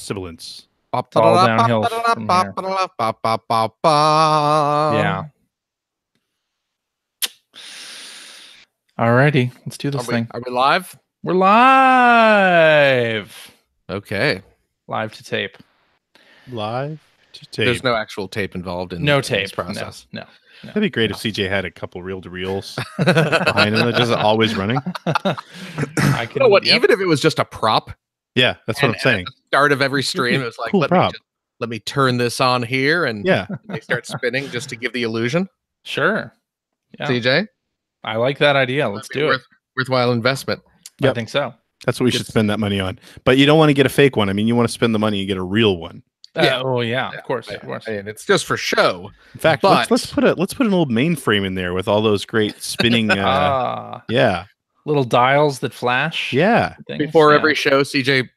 sibilance. It's all downhill from here. Yeah. Alrighty, let's do this thing. Are we live? We're live. Okay. Live to tape. Live to tape. There's no actual tape involved in no this tape process. No. That'd be great if CJ had a couple reel-to-reels behind him. Just always running. I can, You know what? Even if it was just a prop. Yeah, that's what I'm saying. At the start of every stream, it was like, Cool prop. let me turn this on here, and Yeah, they start spinning just to give the illusion. Sure. Yeah. CJ, I like that idea. Let's do it. Worthwhile investment. I think so. that's what we should spend that money on. But you don't want to get a fake one. I mean, you want to spend the money and get a real one. Yeah. Oh yeah. Of course. And it's just for show. In fact, But- let's put an old mainframe in there with all those great spinning. Yeah, Little dials that flash. yeah, things. Before Yeah. every show, CJ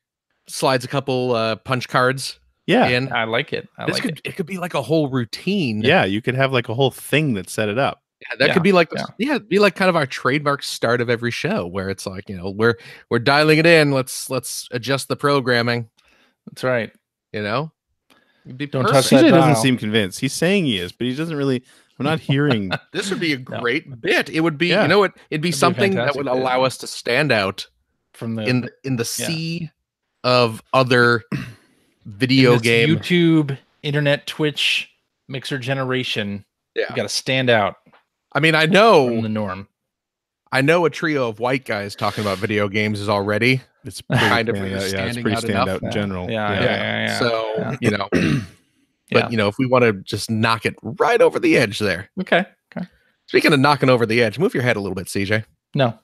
slides a couple punch cards yeah, in. I like it. It could be like a whole routine. yeah. You could have like a whole thing that set it up. Yeah, that could be like it'd be like kind of our trademark start of every show, where it's like, we're dialing it in. Let's adjust the programming. That's right. It'd be Don't perfect. touch that CJ doesn't dial. seem convinced. He's saying he is, but he doesn't really. I'm not hearing. This would be a great bit. It would be, Yeah. it'd be a something that fantastic would bit. allow us to stand out From the in the sea of other video in this game. YouTube, internet, Twitch, mixer generation. Yeah. You got to stand out I mean, I from know the norm. a trio of white guys talking about video games is already It's pretty, kind of it's standing pretty out stand enough. out in general. Yeah. So, Yeah. but if we want to just knock it right over the edge there. Okay. Speaking of knocking over the edge, move your head a little bit, CJ. No,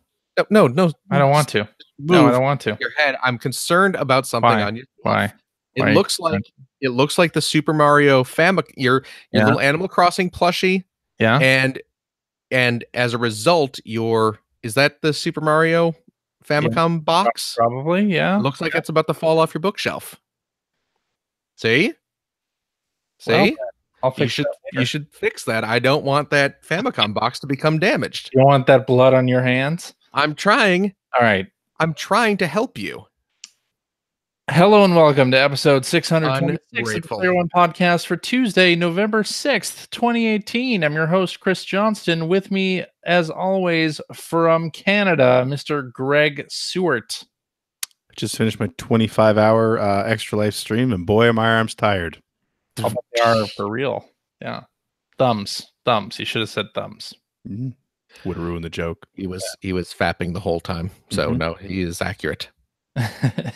No, I don't want to. Move No, I don't want to. your head. I'm concerned about something Why? on you. Why? It Why? looks like the Super Mario your Yeah. little Animal Crossing plushie, Yeah. and as a result, is that the Super Mario Famicom box? Probably. Yeah. Looks like it's about to fall off your bookshelf. See? Well, I'll You fix should that later. you should fix that. I don't want that Famicom box to become damaged. You don't want that blood on your hands? I'm trying All right. to help you. Hello and welcome to episode 626 of the Ungrateful. Player One podcast for Tuesday, November 6th, 2018. I'm your host, Chris Johnston. With me, as always, from Canada, Mr. Greg Seward. Just finished my 25-hour extra life stream, and boy, are my arms tired. How about they are for real? Yeah. Thumbs. You should have said thumbs. Would have ruined the joke. He was fapping the whole time. So Mhm. no, he is accurate.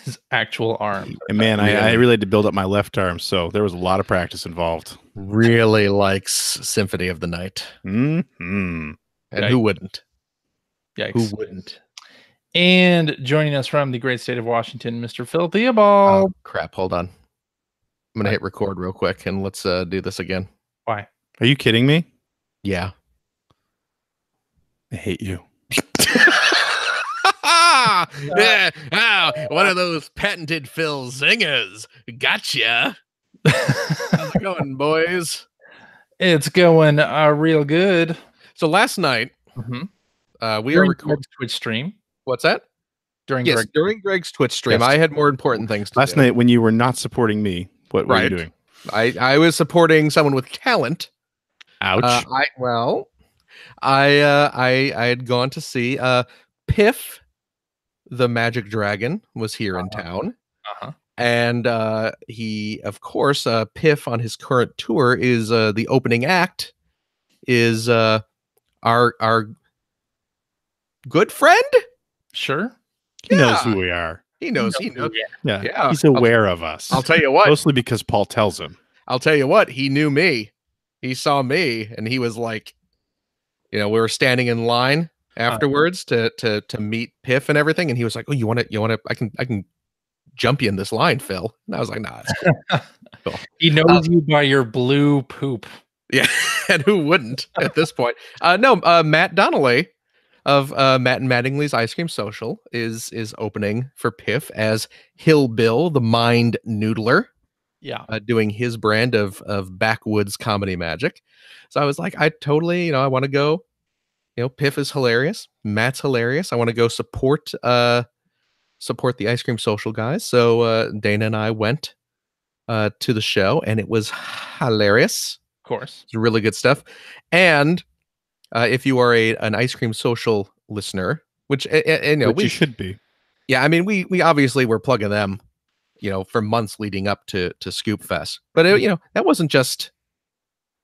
His actual arm. And man, I Really? really had to build up my left arm, so there was a lot of practice involved. Really likes Symphony of the Night. Hmm. And Yikes. who wouldn't? Yikes. Who wouldn't? And joining us from the great state of Washington, Mr. Phil Theobald. Oh crap, hold on. I'm gonna hit record real quick and let's do this again. Why? Are you kidding me? Yeah. I hate you. Yeah. Oh, one of those patented Phil zingers. Gotcha. How's it going, boys? It's going real good. So last night, Mm-hmm. we are recording. Greg's Twitch stream. What's that? During Yes, Greg. during Greg's Twitch stream, Yes. I had more important things to Last do. night when you were not supporting me, what were you Right. doing? I was supporting someone with talent. Ouch. I had gone to see Piff the Magic Dragon was here in town. Uh-huh. And he, of course, Piff on his current tour is the opening act is our good friend. Sure. he knows yeah. who we are. He knows. He knows. Yeah. Yeah. He's aware of us. I'll tell you what. Mostly because Paul tells him. I'll tell you what. He knew me. He saw me, and he was like, we were standing in line afterwards to meet Piff and everything, and he was like, "Oh, you want to? I can jump you in this line, Phil." And I was like, "Nah." It's cool. He knows you by your blue poop. Yeah, and who wouldn't at this point? No, Matt Donnelly of Matt and Mattingly's Ice Cream Social is opening for Piff as Hill Bill, the Mind Noodler, Yeah. doing his brand of backwoods comedy magic. So I was like, I totally, I want to go. Piff is hilarious. Matt's hilarious. I want to go support the Ice Cream Social guys. So Dana and I went to the show, and it was hilarious. Of course. It's really good stuff. And if you are an Ice Cream Social listener, which you should be. Yeah, I mean, we obviously were plugging them, for months leading up to Scoop Fest. But that wasn't just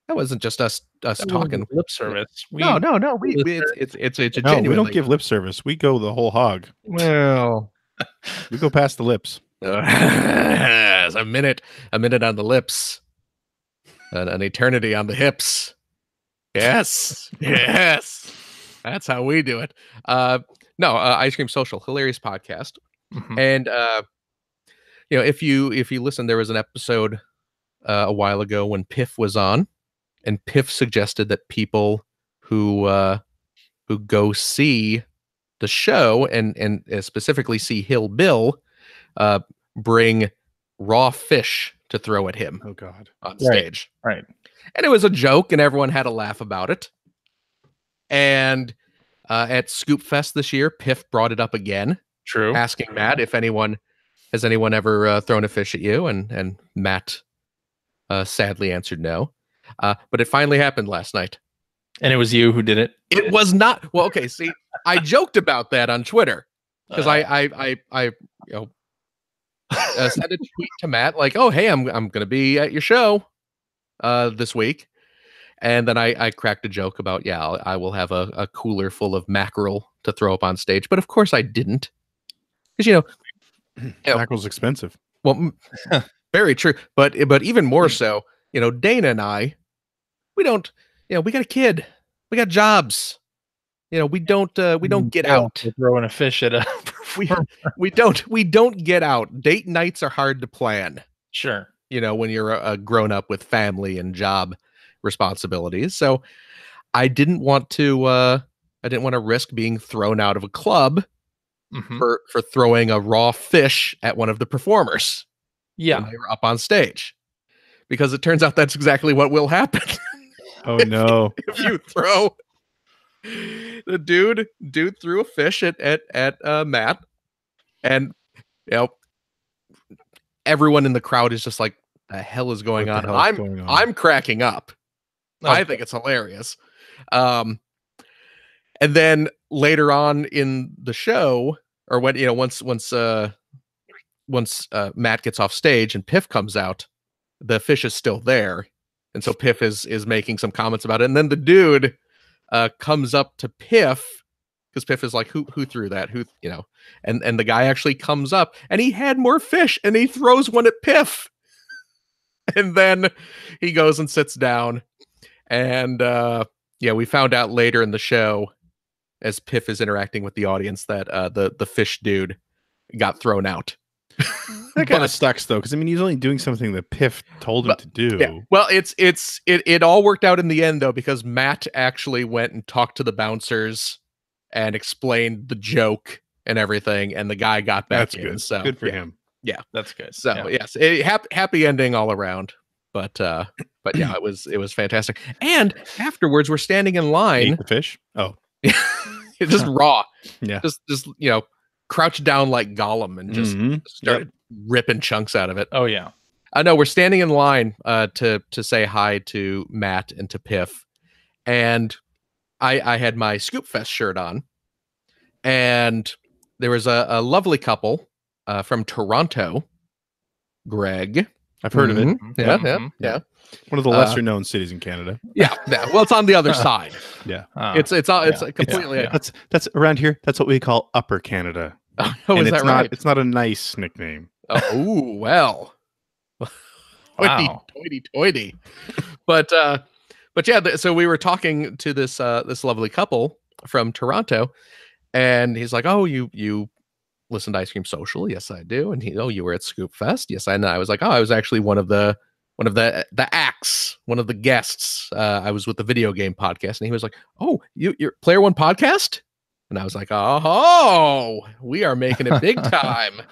us talking lip service. No. It's a No, genuine. we don't give lip service. We go the whole hog. Well, We go past the lips. a minute on the lips, an eternity on the hips. Yes, that's how we do it. Ice Cream Social, hilarious podcast. Mhm. And if you listen, there was an episode a while ago when Piff was on, and Piff suggested that people who go see the show and specifically see Hill Bill bring raw fish to throw at him. Oh God. On stage. Right. And it was a joke, and everyone had a laugh about it. And at Scoop Fest this year, Piff brought it up again. True. Asking Matt if anyone ever thrown a fish at you, and Matt sadly answered no. But it finally happened last night. And it was you who did it? It was not. Well, okay. See, I joked about that on Twitter because I sent a tweet to Matt like, "Oh, hey, I'm going to be at your show this week," and then I cracked a joke about, I will have a cooler full of mackerel to throw up on stage, but of course I didn't, because Mackerel's expensive. Well, very true, but even more so, Dana and I, we don't, we got a kid, we got jobs, we don't get out. Throwing a fish at a we don't get out. Date nights are hard to plan. Sure. When you're a grown up with family and job responsibilities. So I didn't want to risk being thrown out of a club for throwing a raw fish at one of the performers. Yeah. When they were up on stage. Because it turns out that's exactly what will happen. Oh no. If you throw the dude threw a fish at Matt, and everyone in the crowd is just like, the hell is going on? I'm cracking up. Okay. I think it's hilarious. And then later on in the show, or when once Matt gets off stage and Piff comes out, the fish is still there, and so Piff is making some comments about it, and then the dude comes up to Piff, because Piff is like, who threw that? And the guy actually comes up, and he had more fish, and he throws one at Piff. And then he goes and sits down. And we found out later in the show, as Piff is interacting with the audience, that the fish dude got thrown out. That kind of sucks though, because he's only doing something that Piff told him to do. Yeah. Well, it all worked out in the end though, because Matt actually went and talked to the bouncers and explained the joke and everything, and the guy got back That's in. good. So good for him. Yeah, that's good. So yes, happy ending all around. But yeah, it was fantastic. And afterwards, we're standing in line. Ate the fish? Oh, it's just raw. Yeah, just crouched down like Gollum and just started ripping chunks out of it. Oh yeah. I know we're standing in line to say hi to Matt and to Piff, and I had my Scoop Fest shirt on, and there was a lovely couple from Toronto, Greg. I've heard of it. Yeah. One of the lesser known cities in Canada. Yeah. Well, it's on the other side. Yeah. It's completely. Yeah. That's around here. That's what we call Upper Canada. Oh, and is that right? It's not a nice nickname. Oh, well. Wow. Toity. But yeah, so we were talking to this lovely couple from Toronto, and he's like, "Oh, you listen to Ice Cream Social?" "Yes, I do." And you were at Scoop Fest?" "Yes, I know." I was like, "Oh, I was actually one of the acts, one of the guests. I was with the video game podcast." And he was like, "Oh, you're Player One podcast?" And I was like, "Oh, we are making it big time."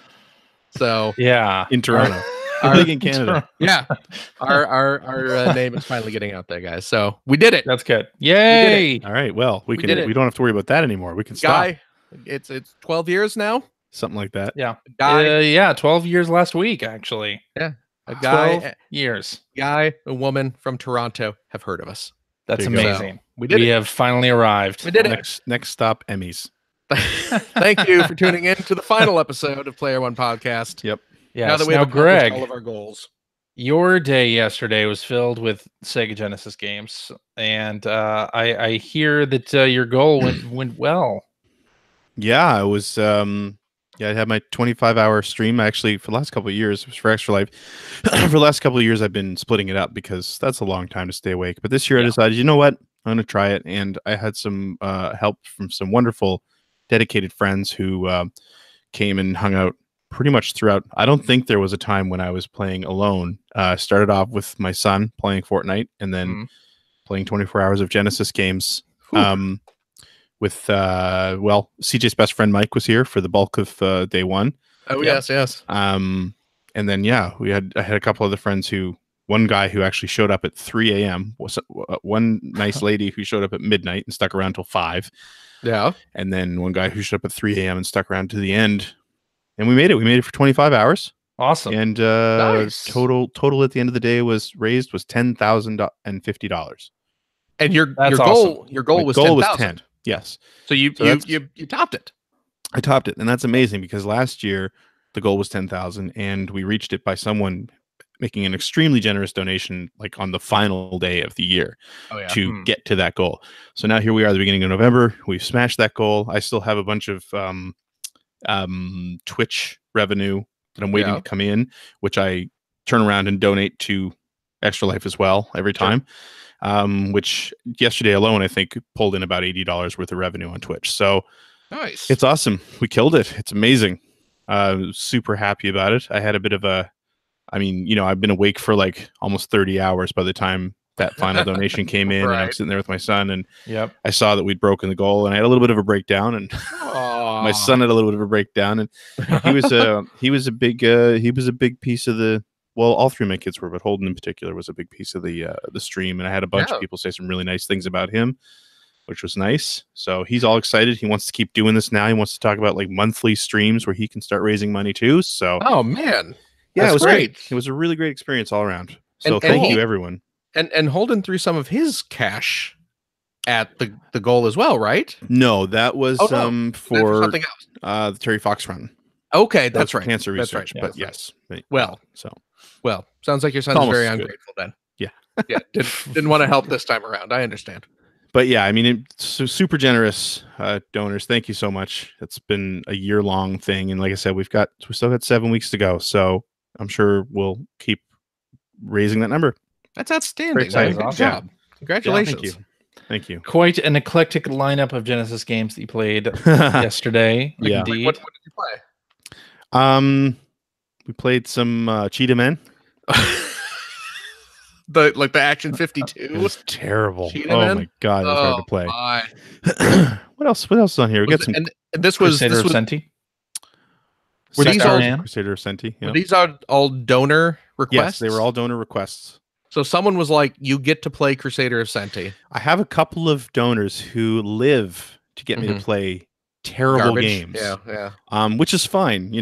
So yeah, in Toronto. Big in Canada. Yeah. Our name is finally getting out there, guys. So we did it. That's good. Yay. All right. Well, we did it. We don't have to worry about that anymore. We can stop. It's 12 years now. Something like that. Yeah. Guy. Yeah. 12 years last week, actually. Yeah. A 12 guy, years. a woman from Toronto have heard of us. That's There you go. amazing. So, we did We it. have finally arrived. We did it. Next stop, Emmys. Thank you for tuning in to the final episode of Player One Podcast. Yep. Yes. Now that we have accomplished Greg, all of our goals. your day yesterday was filled with Sega Genesis games, and I hear that your goal went well. Yeah, I was. I had my 25-hour stream. Actually, for the last couple of years, it was for Extra Life. For the last couple of years, I've been splitting it up because that's a long time to stay awake. But this year, I decided, you know what, I'm going to try it, and I had some help from some wonderful, dedicated friends who came and hung out pretty much throughout. I don't think there was a time when I was playing alone. Started off with my son playing Fortnite, and then playing 24 hours of Genesis games. With CJ's best friend Mike was here for the bulk of day one. Oh yes. And then I had a couple other friends one guy who actually showed up at 3 a.m. was one nice lady who showed up at midnight and stuck around till 5. Yeah. And then one guy who showed up at 3 a.m. and stuck around to the end. And we made it. We made it for 25 hours. Awesome. And Nice. total at the end of the day was $10,050. And your That's goal awesome. your goal My was goal 10,000. was 10. Yes. So you topped it. I topped it, and that's amazing because last year the goal was 10,000, and we reached it by someone making an extremely generous donation, like on the final day of the year, to get to that goal. So now here we are at the beginning of November. We've smashed that goal. I still have a bunch of Twitch revenue that I'm waiting to come in, which I turn around and donate to Extra Life as well every time. Which yesterday alone, I think pulled in about $80 worth of revenue on Twitch. So nice. it's awesome. We killed it. It's amazing. Super happy about it. I had a bit of I've been awake for like almost 30 hours by the time that final donation came in, and I'm sitting there with my son, and I saw that we'd broken the goal, and I had a little bit of a breakdown, and my son had a little bit of a breakdown, and he was a big piece of the. Well, all three of my kids were, but Holden in particular was a big piece of the stream, and I had a bunch of people say some really nice things about him, which was nice. So he's all excited. He wants to keep doing this now. He wants to talk about like monthly streams where he can start raising money too. So oh man, yeah, it was great. It was a really great experience all around. So And thank you, everyone. And Holden threw some of his cash at the goal as well, right? No, that was for for something else. The Terry Fox run. Okay, That that's was for right. cancer That's research, right. but Yeah, yes. Well, sounds like your son's Almost very as good. ungrateful then. Yeah. Yeah, didn't want to help this time around. I understand. But yeah, I mean, super generous donors. Thank you so much. It's been a year-long thing, and like I said, we still got 7 weeks to go. So I'm sure we'll keep raising that number. That's outstanding. Very exciting. Good Awesome. job. Congratulations. Yeah, thank you. Quite an eclectic lineup of Genesis games that you played yesterday. Yeah. Indeed. What did you play? We played some Cheetah Men. The Action 52. It was terrible. Cheetah Oh Men? my god, it was hard to play. My. What else is on here? We got some and this was Crusader of Senti. Were these all Crusader of Senti. were these all donor requests? Yes, they were all donor requests. So someone was like, "You get to play Crusader of Senti." I have a couple of donors who live to get me to play terrible games. Yeah. Which is fine.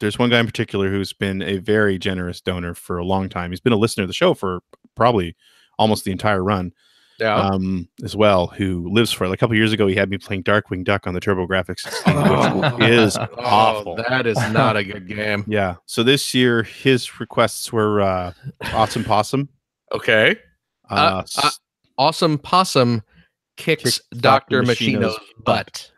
There's one guy in particular who's been a very generous donor for a long time. He's been a listener to the show for probably almost the entire run. Yeah. As well, who lives for it. Like a couple years ago, he had me playing Darkwing Duck on the TurboGrafx 16, which is awful. That is not a good game. Yeah. So this year, his requests were Awesome Possum. Okay. Awesome Possum kicks Dr. Machino's butt.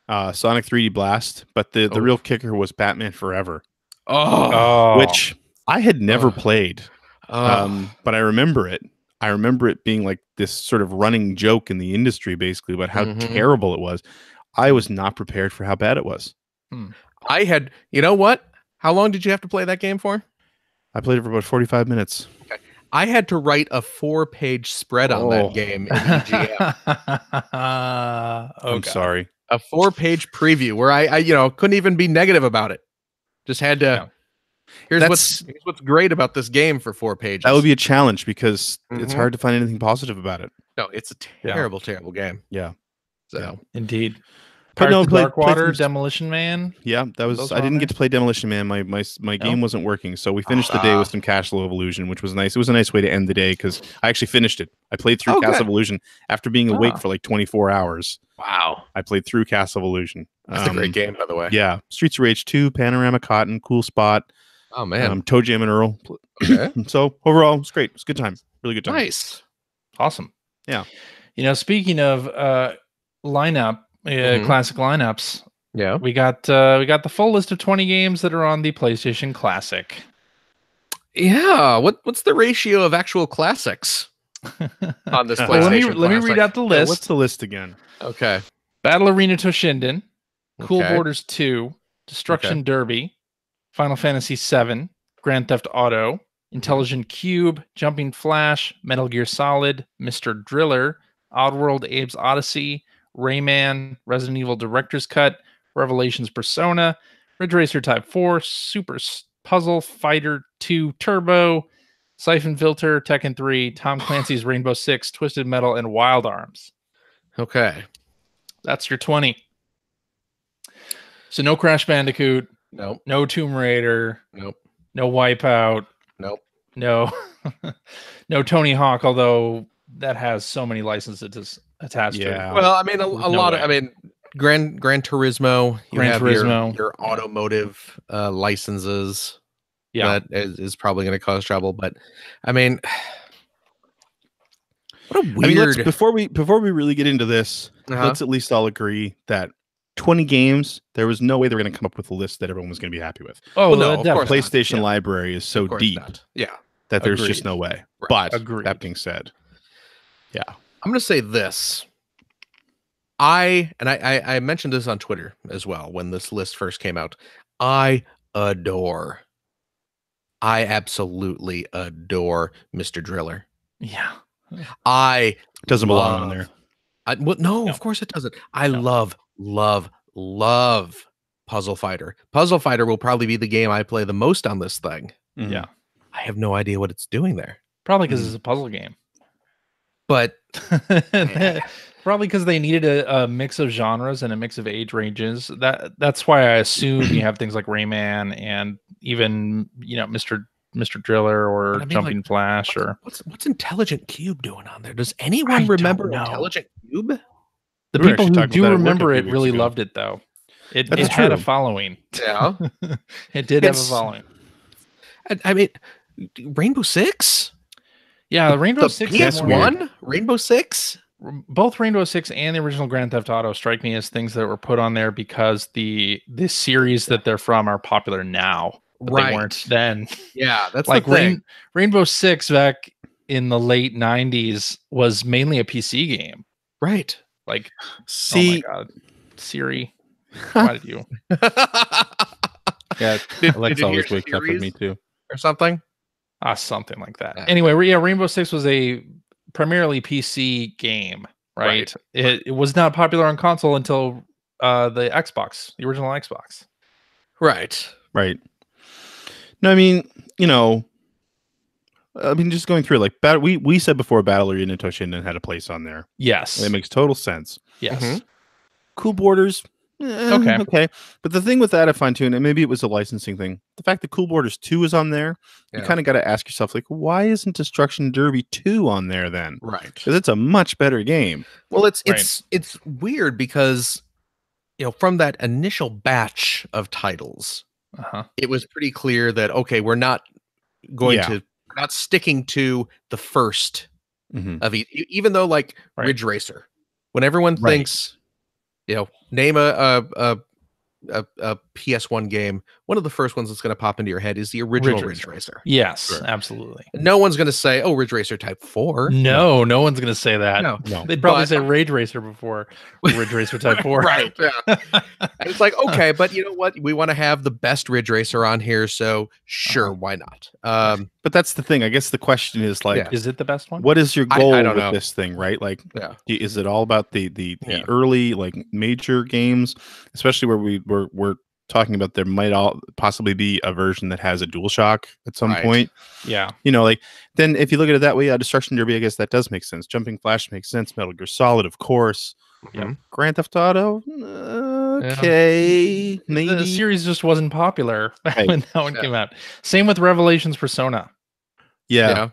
Sonic 3D Blast, but the real kicker was Batman Forever, Oh. which I had never played, but I remember it. I remember it being like this sort of running joke in the industry, basically, about how terrible it was. I was not prepared for how bad it was. I had, you know what? How long did you have to play that game for? I played it for about 45 minutes. Okay. I had to write a 4-page spread on that game in EGM. I'm sorry. A 4-page preview where I couldn't even be negative about it. Just had to. Yeah. Here's what's great about this game for 4 pages. That would be a challenge because it's hard to find anything positive about it. No, it's a terrible, terrible game. Yeah. So Indeed. But Pirates of played Darkwater, through- Demolition Man. Yeah, that was. Those I were on didn't there? get to play Demolition Man. My game wasn't working, so we finished the day with some Castle of Illusion, which was nice. It was a nice way to end the day because I actually finished it. I played through Castle of Illusion after being awake for like 24 hours. Wow, I played through Castle of Illusion. that's a great game, by the way. Yeah, Streets of Rage 2, Panorama Cotton, cool spot. Oh man, Toe Jam and Earl. Okay. So overall, it's great. It's a good time. Really good time. Nice. Awesome. Yeah. Speaking of lineup, classic lineups, Yeah. we got the full list of 20 games that are on the PlayStation Classic. Yeah. What's the ratio of actual classics on this PlayStation? Well, let me read out the list. What's the list again? Okay. Battle Arena Toshinden, Cool Okay. Borders 2, Destruction Derby, Final Fantasy VII, Grand Theft Auto, Intelligent Cube, Jumping Flash, Metal Gear Solid, Mr. Driller, Oddworld Abe's Odyssey, Rayman, Resident Evil Director's Cut, Revelations Persona, Ridge Racer Type 4, Super Puzzle Fighter 2 Turbo, Siphon Filter, Tekken 3, Tom Clancy's Rainbow Six, Twisted Metal, and Wild Arms. Okay. That's your 20. So no Crash Bandicoot, Nope. no Tomb Raider, Nope. no Wipeout, Nope. no no Tony Hawk, although that has so many licenses attached to it. Well, I mean, a lot of, I mean, Gran Turismo, you Gran have Turismo. your automotive licenses. Yeah. That is probably going to cause trouble, but I mean, what a weird. Before we really get into this, let's at least all agree that 20 games, there was no way they were going to come up with a list that everyone was going to be happy with. Oh, well, no, of The course PlayStation not. library is so deep Yeah. that there's Agreed. just no way. Right. But Agreed. that being said, yeah. I'm going to say this. I mentioned this on Twitter as well when this list first came out. I absolutely adore Mr. Driller. Yeah. I Doesn't belong on there. No, of course it doesn't. I love Puzzle Fighter. Puzzle Fighter will probably be the game I play the most on this thing. Mhm. Yeah. I have no idea what it's doing there. Probably because it's a puzzle game. But Probably because they needed a mix of genres and a mix of age ranges. That's why I assume you have things like Rayman and even Mr. Driller or Jumping Flash or what's Intelligent Cube doing on there? Does anyone remember Intelligent Cube? The We were people actually who talking do about it at work remember a it few really weeks ago. loved it though. It That's had a true. following. Yeah. It did have a Yes. following. I mean, Rainbow Six? Yeah, the Rainbow Six is more- PS1? Rainbow Six? both Rainbow Six and the original Grand Theft Auto strike me as things that were put on there because the series that they're from are popular now. But they weren't then. Yeah, that's Like the thing. Rainbow Six back in the late 90s was mainly a PC game. Right. Like, See, oh my God, Siri, why did you? yeah, Did Alexa you always hear wakes up at Siri's? me too. or something? Something like that. Yeah. Anyway, yeah, Rainbow Six was a primarily PC game, right? It was not popular on console until the Xbox, the original Xbox. Right. Right. No, I mean, just going through like we said before, Battle Arena Toshinden had a place on there. Yes. It makes total sense. Yes. Mhm. Cool Borders. Okay. Okay. But the thing with that I find too, and maybe it was a licensing thing, the fact that Cool Borders 2 is on there, you Yeah. kind of got to ask yourself, like, why isn't Destruction Derby 2 on there then? Right. Because it's a much better game. Well, it's Right. it's weird because from that initial batch of titles, Uh-huh. it was pretty clear that okay, we're not going Yeah. to we're not sticking to the first Mhm. of even though like Right. Ridge Racer, when everyone Right. thinks, name a PS1 game, one of the first ones that's going to pop into your head is the original Ridge Ridge Racer. Yes, Sure. absolutely. No one's going to say, "Oh, Ridge Racer Type 4." No one's going to say that. No. No. They'd probably But- say Rage Racer before Ridge Racer Type 4. Right. Yeah. And it's like, okay, but you know what? We want to have the best Ridge Racer on here, so sure, why not? But that's the thing. I guess the question is like, Yeah. Is it the best one? what is your I goal don't with know. this thing, right? Like, Yeah. is it all about the Yeah. early like major games, especially where we're talking about there might all possibly be a version that has a DualShock at some Right. point. Yeah. Like then if you look at it that way, Destruction Derby, I guess that does make sense. Jumping Flash makes sense. Metal Gear Solid, of course. Yeah. Grand Theft Auto, okay, maybe. The series just wasn't popular when that one came out. Same with Revelations Persona. Yeah.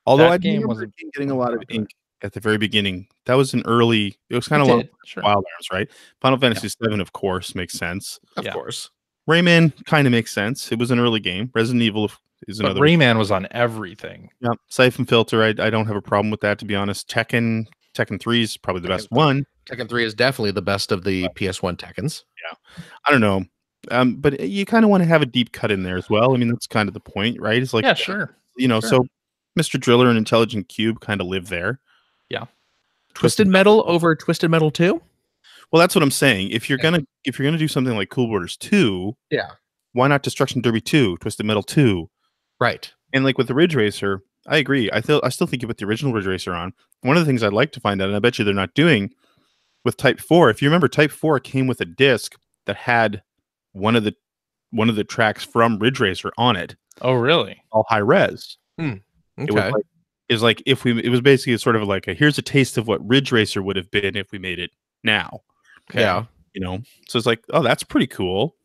Although That I game remember wasn't getting a lot of ink at the very beginning. That was an early. It was kind of long. Sure. Wild Arms, right? Final Fantasy VII, of course, makes sense. Of course. Rayman kind of makes sense. It was an early game. Resident Evil is another. But Rayman was on everything. Yeah. Siphon Filter. I don't have a problem with that, to be honest. Tekken 3 is probably the best one. Tekken 3 is definitely the best of the PS1 Tekkens. Yeah. I don't know. But you kind of want to have a deep cut in there as well. I mean, that's kind of the point, right? It's like, yeah, sure. So Mr. Driller and Intelligent Cube kind of live there. Yeah. Twisted Metal over Twisted Metal 2? Well, that's what I'm saying. If you're gonna do something like Cool Borders 2, why not Destruction Derby 2, Twisted Metal 2? Right. And like with the Ridge Racer, I agree. I still think you put the original Ridge Racer on. One of the things I'd like to find out, and I bet you they're not doing, with Type 4, if you remember, Type 4 came with a disc that had one of the tracks from Ridge Racer on it. Oh, really? All high res. Okay. It was basically sort of like here's a taste of what Ridge Racer would have been if we made it now. Okay. Yeah. So it's like, oh, that's pretty cool.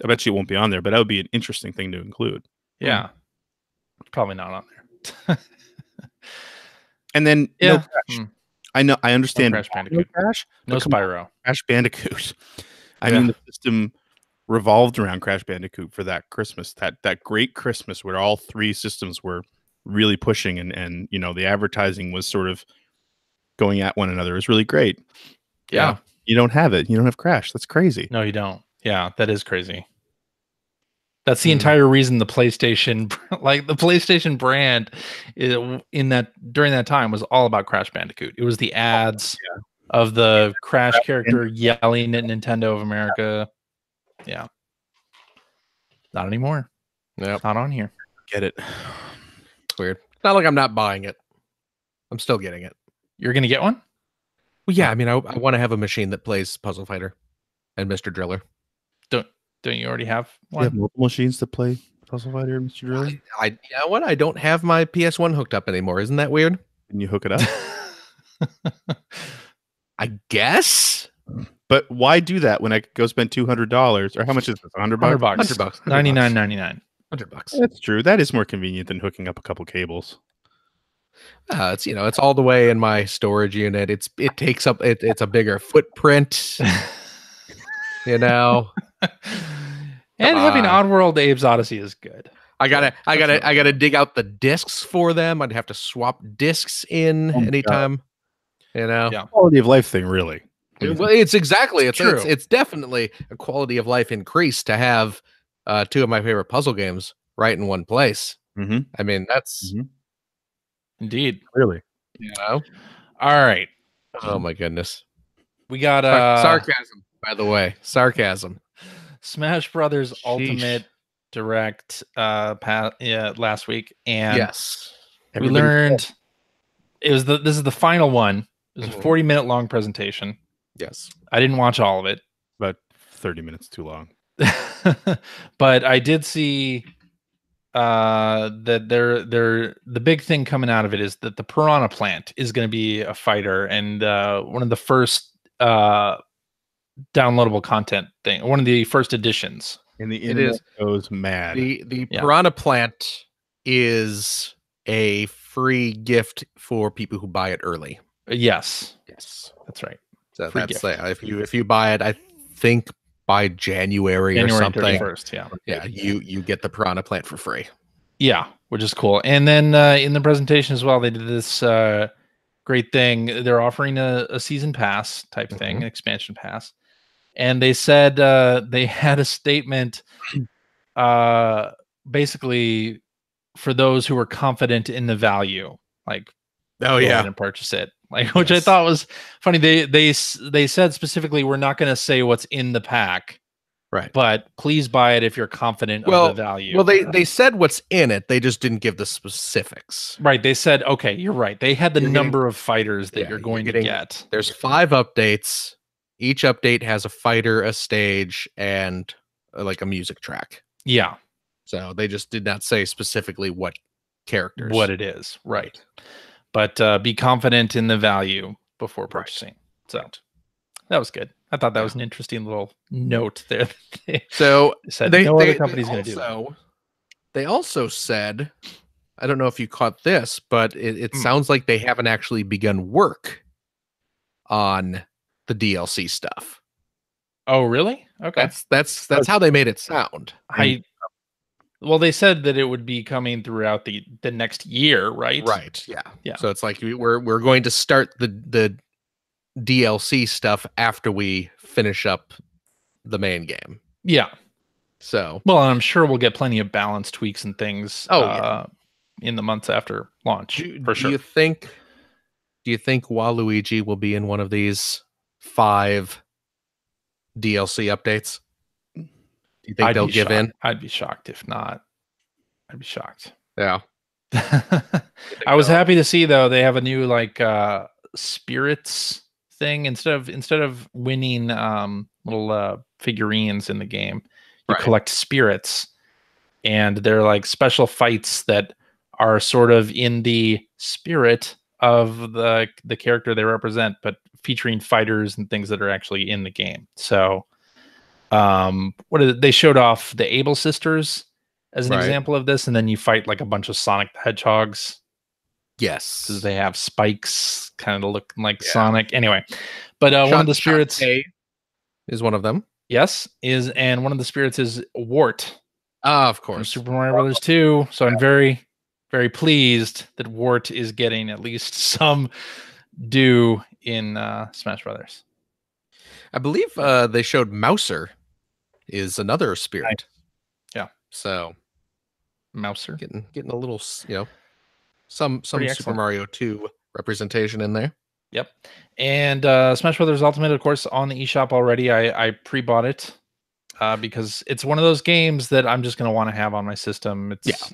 I bet you it won't be on there, but that would be an interesting thing to include. Yeah. Probably not on there. And then no Crash. I understand. No Crash Bandicoot. No Spyro. Crash Bandicoot. I mean, the system revolved around Crash Bandicoot for that Christmas, that great Christmas where all three systems were really pushing and the advertising was sort of going at one another. It was really great. Yeah. You don't have it. You don't have Crash. That's crazy. No, you don't. Yeah, that is crazy. That's the entire reason the PlayStation, like the PlayStation brand, during that time was all about Crash Bandicoot. It was the ads of the Crash character yelling at Nintendo of America. Yeah, not anymore. Yep. Not on here. Get it? It's weird. It's not like I'm not buying it. I'm still getting it. You're gonna get one? Well, yeah. I mean, I want to have a machine that plays Puzzle Fighter and Mr. Driller. Don't you already have one? You have multiple machines to play Puzzle Fighter, Mr. Driller? You know what? I don't have my PS1 hooked up anymore. Isn't that weird? Can you hook it up? I guess. But why do that when I could go spend $200 or how much is this? $100? $100. $100. $99.99. $100. That's true. That is more convenient than hooking up a couple cables. It's it's all the way in my storage unit. It takes up it's a bigger footprint. And having Oddworld Abe's Odyssey is good. I gotta dig out the discs for them. I'd have to swap discs in anytime. Quality of life thing, really. Well, it's true. It's definitely a quality of life increase to have two of my favorite puzzle games right in one place. Mm-hmm. I mean, that's indeed really. All right. Oh my goodness. We got sarcasm, by the way. Sarcasm. Smash Brothers Ultimate Direct last week, and yes, we learned this is the final one. It was a 40-minute long presentation. Yes, I didn't watch all of it. About 30 minutes too long. But I did see that the big thing coming out of it is that the Piranha Plant is going to be a fighter, and one of the first downloadable content thing, one of the first editions. And the internet goes mad. The Piranha Plant is a free gift for people who buy it early. Yes, that's right. So that's if you buy it, I think by January or something. 31st, you get the Piranha Plant for free. Yeah, which is cool. And then in the presentation as well, they did this great thing. They're offering a season pass type thing, an expansion pass. And they said they had a statement basically for those who were confident in the value, like go ahead and purchase it. Like, which I thought was funny. They said specifically, we're not going to say what's in the pack, right? But please buy it if you're confident of the value. Well, they said what's in it. They just didn't give the specifics. Right? They said, okay, you're right. They had the number of fighters that you're going to get. There's 5 updates. Each update has a fighter, a stage, and like a music track. Yeah. So they just did not say specifically what characters, what it is, right? But be confident in the value before purchasing. So That was good. I thought that was an interesting little note there. So said no other company's going to do that. They also said, I don't know if you caught this, but it sounds like they haven't actually begun work on the DLC stuff. Oh, really? Okay. That's how they made it sound. Well, they said that it would be coming throughout the next year, right? Right. Yeah. Yeah. So it's like we're going to start the DLC stuff after we finish up the main game. Yeah. So, well, I'm sure we'll get plenty of balance tweaks and things. Yeah. In the months after launch, for sure. Do you think Waluigi will be in one of these 5 DLC updates? Do you think they'll give in? I'd be shocked if not. I'd be shocked. Yeah. I was happy to see though they have a new spirits thing instead of winning little figurines in the game. You collect spirits, and they're like special fights that are sort of in the spirit of the character they represent, but featuring fighters and things that are actually in the game. So, they showed off the Able sisters as an example of this, and then you fight like a bunch of Sonic the Hedgehogs. Yes, because they have spikes, kind of looking like Sonic. Anyway, but one of the spirits is one of them. Yes, and one of the spirits is Wart. Of course, Super Mario Brothers 2. So I'm very, very pleased that Wart is getting at least some due in Smash Brothers. I believe they showed Mouser is another spirit. Yeah. So Mouser getting a little, some Super Mario 2 representation in there. Yep. And Smash Brothers Ultimate, of course, on the eShop already. I pre-bought it because it's one of those games that I'm just going to want to have on my system. It's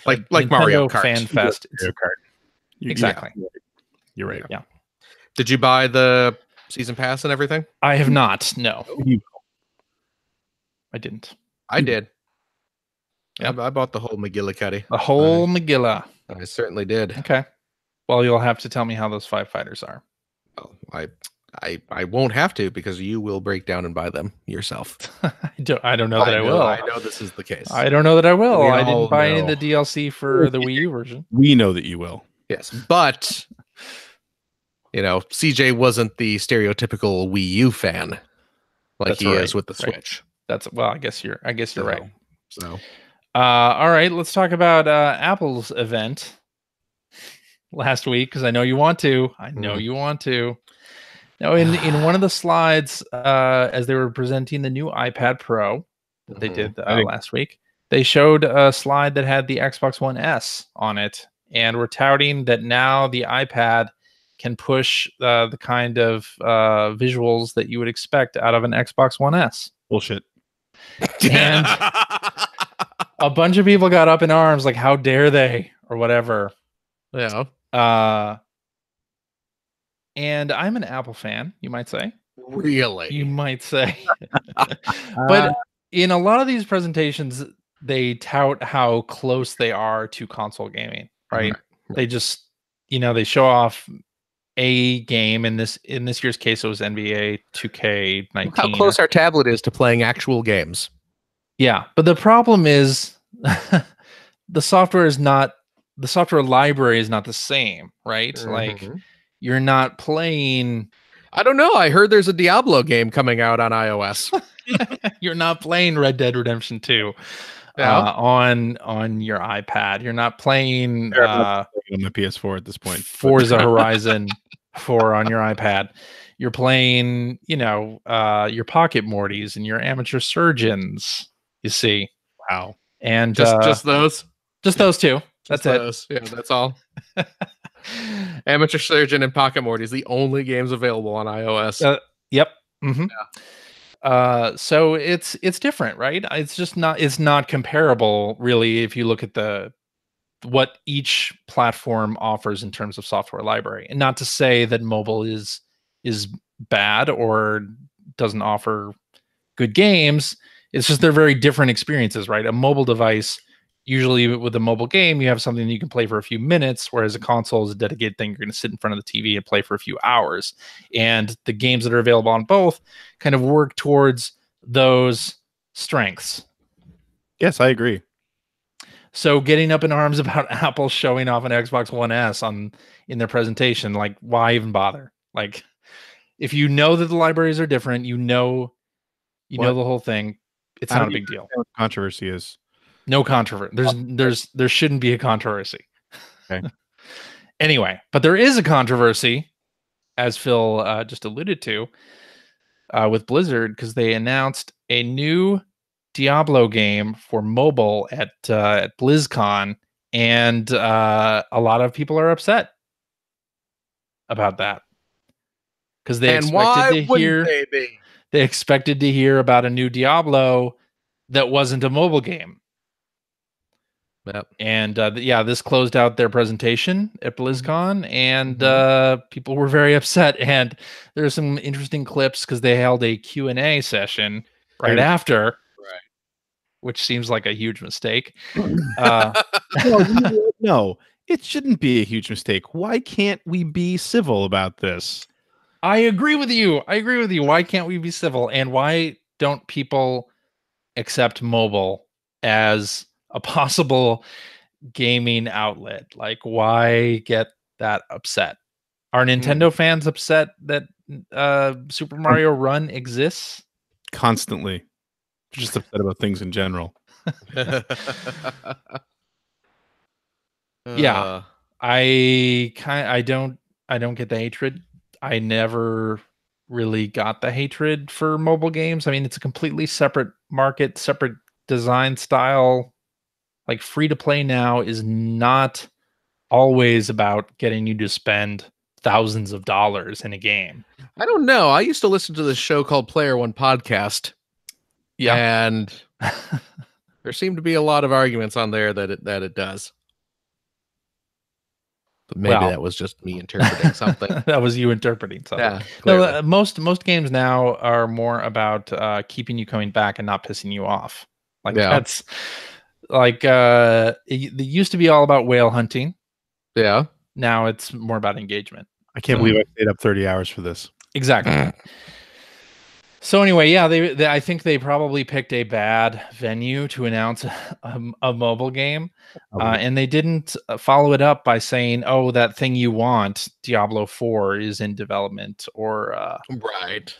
like Mario Kart. Fan Fest. Mario Kart. Exactly. You're right. Yeah. Did you buy the season pass and everything? I have not. No. I didn't. I did. Yep. I bought the whole McGillicuddy. The whole Megillah. I certainly did. Okay. Well, you'll have to tell me how those 5 fighters are. Well, I won't have to because you will break down and buy them yourself. I don't know that I will. I know this is the case. I don't know that I will. I didn't buy any of the DLC for the Wii U version. We know that you will. Yes, but CJ wasn't the stereotypical Wii U fan like he is with the Switch. I guess you're right. So, all right, let's talk about Apple's event last week because I know you want to. Now, in one of the slides, as they were presenting the new iPad Pro that they did last week, they showed a slide that had the Xbox One S on it, and we're touting that now the iPad can push the kind of visuals that you would expect out of an Xbox One S. Bullshit. And a bunch of people got up in arms, like, how dare they, or whatever. Yeah. And I'm an Apple fan, you might say. Really? You might say. But in a lot of these presentations, they tout how close they are to console gaming, right? They just, they show off a game. In this year's case, it was NBA 2K19. Look how close our tablet is to playing actual games. Yeah, but the problem is the software library is not the same, right? Like, you're not playing. I don't know. I heard there's a Diablo game coming out on iOS. You're not playing Red Dead Redemption 2 on your iPad. You're not playing on the PS4 at this point. Forza Horizon 4 on your iPad. You're playing, your Pocket Mortys and your Amateur Surgeons. You see. Wow. And just those? Just those two. That's it. Yeah, that's all. Amateur Surgeon and Pocket Morty is the only games available on iOS. Yep. Mm-hmm. Yeah. So it's different, right? It's not comparable really if you look at what each platform offers in terms of software library. And not to say that mobile is bad or doesn't offer good games. It's just they're very different experiences, right? A mobile device, usually with a mobile game, you have something that you can play for a few minutes, whereas a console is a dedicated thing. You're going to sit in front of the TV and play for a few hours. And the games that are available on both kind of work towards those strengths. Yes, I agree. So getting up in arms about Apple showing off an Xbox One S in their presentation, like, why even bother? Like, if you know that the libraries are different, you know the whole thing, it's not a big deal. What controversy is? No controversy. There shouldn't be a controversy. Okay. Anyway, but there is a controversy, as Phil just alluded to, with Blizzard, because they announced a new Diablo game for mobile at BlizzCon, and a lot of people are upset about that because they expected to hear about a new Diablo that wasn't a mobile game. Yep. And this closed out their presentation at BlizzCon, and people were very upset. And there's some interesting clips because they held a Q&A session right after. Which seems like a huge mistake. No, it shouldn't be a huge mistake. Why can't we be civil about this? I agree with you. Why can't we be civil? And why don't people accept mobile as a possible gaming outlet? Like, why get that upset? Are Nintendo fans upset that Super Mario Run exists? Constantly. Just upset about things in general. Yeah, I don't get the hatred. I never really got the hatred for mobile games. I mean, it's a completely separate market, separate design style. Like, free to play now is not always about getting you to spend thousands of dollars in a game. I don't know. I used to listen to this show called Player One Podcast. Yeah. And there seem to be a lot of arguments on there that it does. But maybe that was just me interpreting something. That was you interpreting something. Yeah, no, most games now are more about keeping you coming back and not pissing you off. Like, that's like it used to be all about whale hunting. Yeah. Now it's more about engagement. I can't believe I stayed up 30 hours for this. Exactly. So anyway, yeah, they I think they probably picked a bad venue to announce a mobile game, and they didn't follow it up by saying, "Oh, that thing you want, Diablo 4, is in development," or right.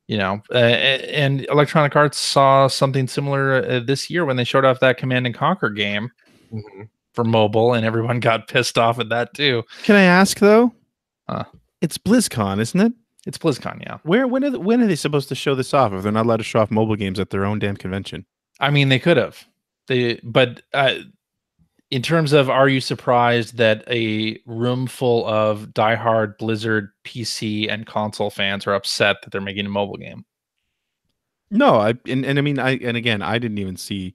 You know, and Electronic Arts saw something similar this year when they showed off that Command and Conquer game for mobile, and everyone got pissed off at that too. Can I ask though? It's BlizzCon, isn't it? It's BlizzCon, yeah. When are they supposed to show this off if they're not allowed to show off mobile games at their own damn convention? I mean, they could have. But in terms of, are you surprised that a room full of diehard Blizzard PC and console fans are upset that they're making a mobile game? No, I mean, I didn't even see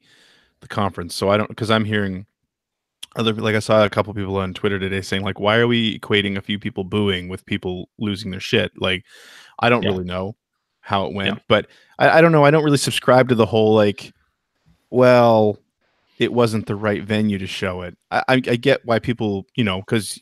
the conference, so I don't, because I'm hearing I saw a couple people on Twitter today saying, like, why are we equating a few people booing with people losing their shit? Like, I don't really know how it went, but I don't know. I don't really subscribe to the whole, like, well, it wasn't the right venue to show it. I get why people, because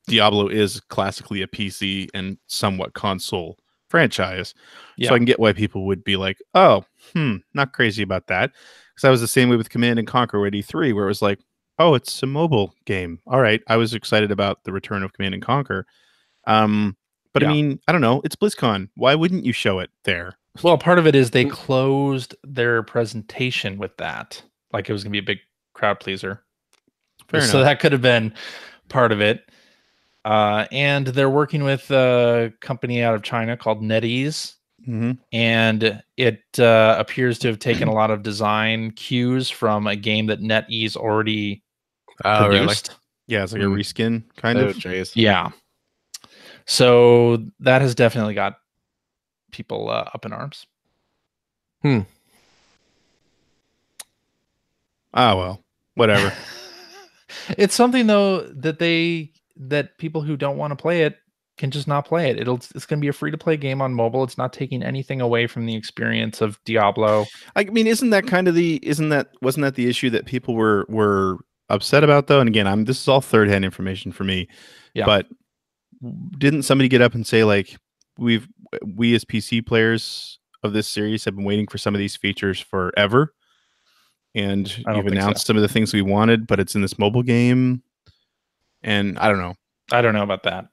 Diablo is classically a PC and somewhat console franchise. So I can get why people would be like, oh, not crazy about that. Because I was the same way with Command and Conquer at E3, where it was like, oh, it's a mobile game. All right. I was excited about the return of Command and Conquer. But I mean, I don't know. It's BlizzCon. Why wouldn't you show it there? Well, part of it is they closed their presentation with that. Like, it was going to be a big crowd pleaser. Fair enough. So that could have been part of it. And they're working with a company out of China called NetEase. And it appears to have taken a lot of design cues from a game that NetEase already produced. Really? Yeah, it's like a reskin kind of. Geez. Yeah. So that has definitely got people up in arms. Ah, well, whatever. It's something though that people who don't want to play it can just not play it. It's going to be a free to play game on mobile. It's not taking anything away from the experience of Diablo. I mean, wasn't that the issue that people were upset about though? And again, this is all third hand information for me. Yeah. But didn't somebody get up and say like we as PC players of this series have been waiting for some of these features forever, and you've announced some of the things we wanted, but it's in this mobile game, and I don't know. I don't know about that.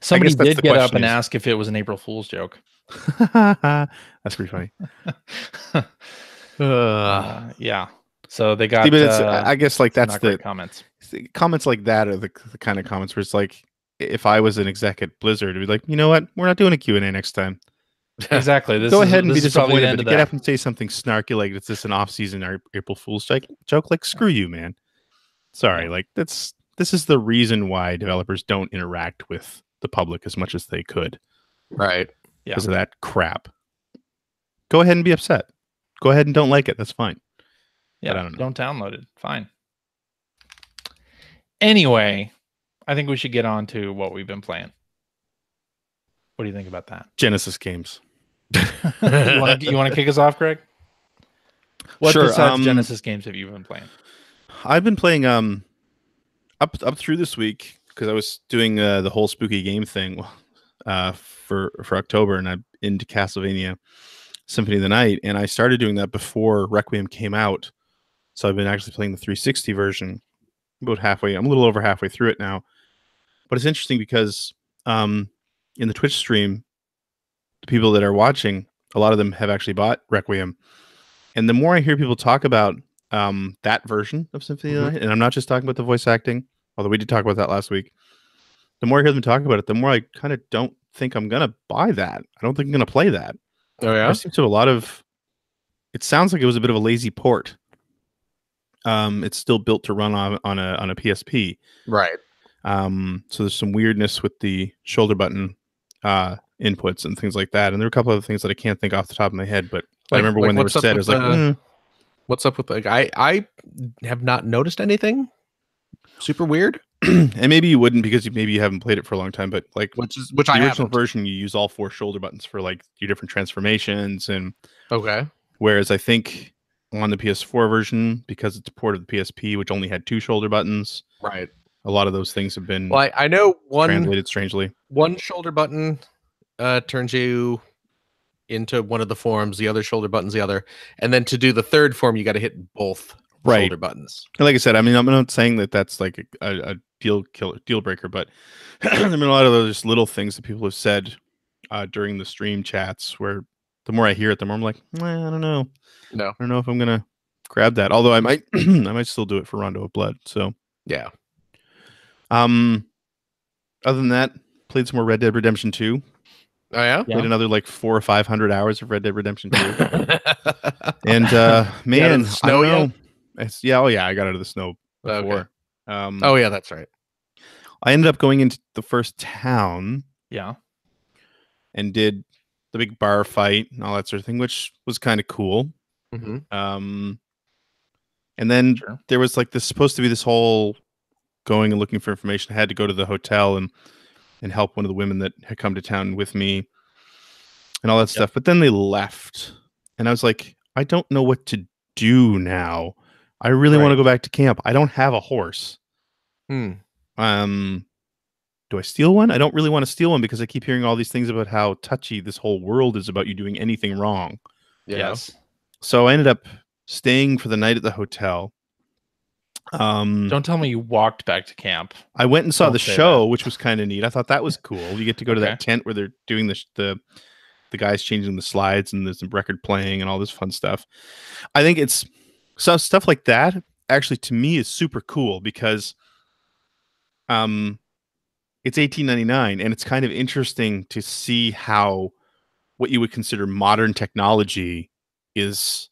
Somebody did get up and ask if it was an April Fool's joke. That's pretty funny. Yeah. So they got. I guess like that's the comments. Comments like that are the kind of comments where it's like, if I was an exec at Blizzard, it'd be like, you know what, we're not doing a Q&A next time. Exactly. Go ahead and be disappointed, but get up and say something snarky like, "Is this an off-season or April Fool's joke?" Like, screw you, man. Sorry, like this is the reason why developers don't interact with the public as much as they could. Right. Yeah. Because of that crap. Go ahead and be upset. Go ahead and don't like it. That's fine. Yeah. I don't download it. Fine. Anyway, I think we should get on to what we've been playing. What do you think about that? Genesis games. You want to kick us off, Greg? What besides Genesis games have you been playing? I've been playing up through this week because I was doing the whole spooky game thing for October, and I'm into Castlevania Symphony of the Night, and I started doing that before Requiem came out. So I've been actually playing the 360 version about halfway. I'm a little over halfway through it now. But it's interesting because in the Twitch stream, the people that are watching, a lot of them have actually bought Requiem. And the more I hear people talk about that version of Symphony of the Night, and I'm not just talking about the voice acting, although we did talk about that last week, the more I hear them talk about it, the more I kind of don't think I'm going to buy that. I don't think I'm going to play that. Oh, yeah? There seems to a lot of... It sounds like it was a bit of a lazy port. It's still built to run on a PSP. Right. So there's some weirdness with the shoulder button inputs and things like that. And there are a couple of things that I can't think off the top of my head, but I remember when they were said, I was like, what's up with like I have not noticed anything super weird. And maybe you wouldn't because maybe you haven't played it for a long time, but like which the original version, you use all 4 shoulder buttons for like your different transformations. And okay. Whereas I think on the PS4 version, because it's a port of the PSP, which only had 2 shoulder buttons, right, a lot of those things have been I know translated strangely. One shoulder button turns you into one of the forms, the other shoulder button's the other, and then to do the third form, you got to hit both shoulder buttons. And like I said, I mean, I'm not saying that that's like a deal breaker, but there have been a lot of those little things that people have said during the stream chats where the more I hear it, the more I'm like, I don't know. No, I don't know if I'm gonna grab that. Although I might, I might still do it for Rondo of Blood. So yeah. Other than that, played some more Red Dead Redemption 2. Oh yeah, played another like 400 or 500 hours of Red Dead Redemption 2. And man, I don't know. Oh yeah, I got out of the snow before. Okay. Oh yeah, that's right. I ended up going into the first town. Yeah. And did the big bar fight and all that sort of thing, which was kind of cool. Mm-hmm. And then there was like supposed to be this whole going and looking for information. I had to go to the hotel and help one of the women that had come to town with me and all that stuff. But then they left. And I was like, I don't know what to do now. I really want to go back to camp. I don't have a horse. Do I steal one? I don't really want to steal one because I keep hearing all these things about how touchy this whole world is about you doing anything wrong. Yes. So I ended up staying for the night at the hotel. Don't tell me you walked back to camp. I went and saw the show, which was kind of neat. I thought that was cool. You get to go to that tent where they're doing the guys changing the slides and there's some record playing and all this fun stuff. I think it's stuff like that actually to me is super cool because it's $18.99 and it's kind of interesting to see how what you would consider modern technology is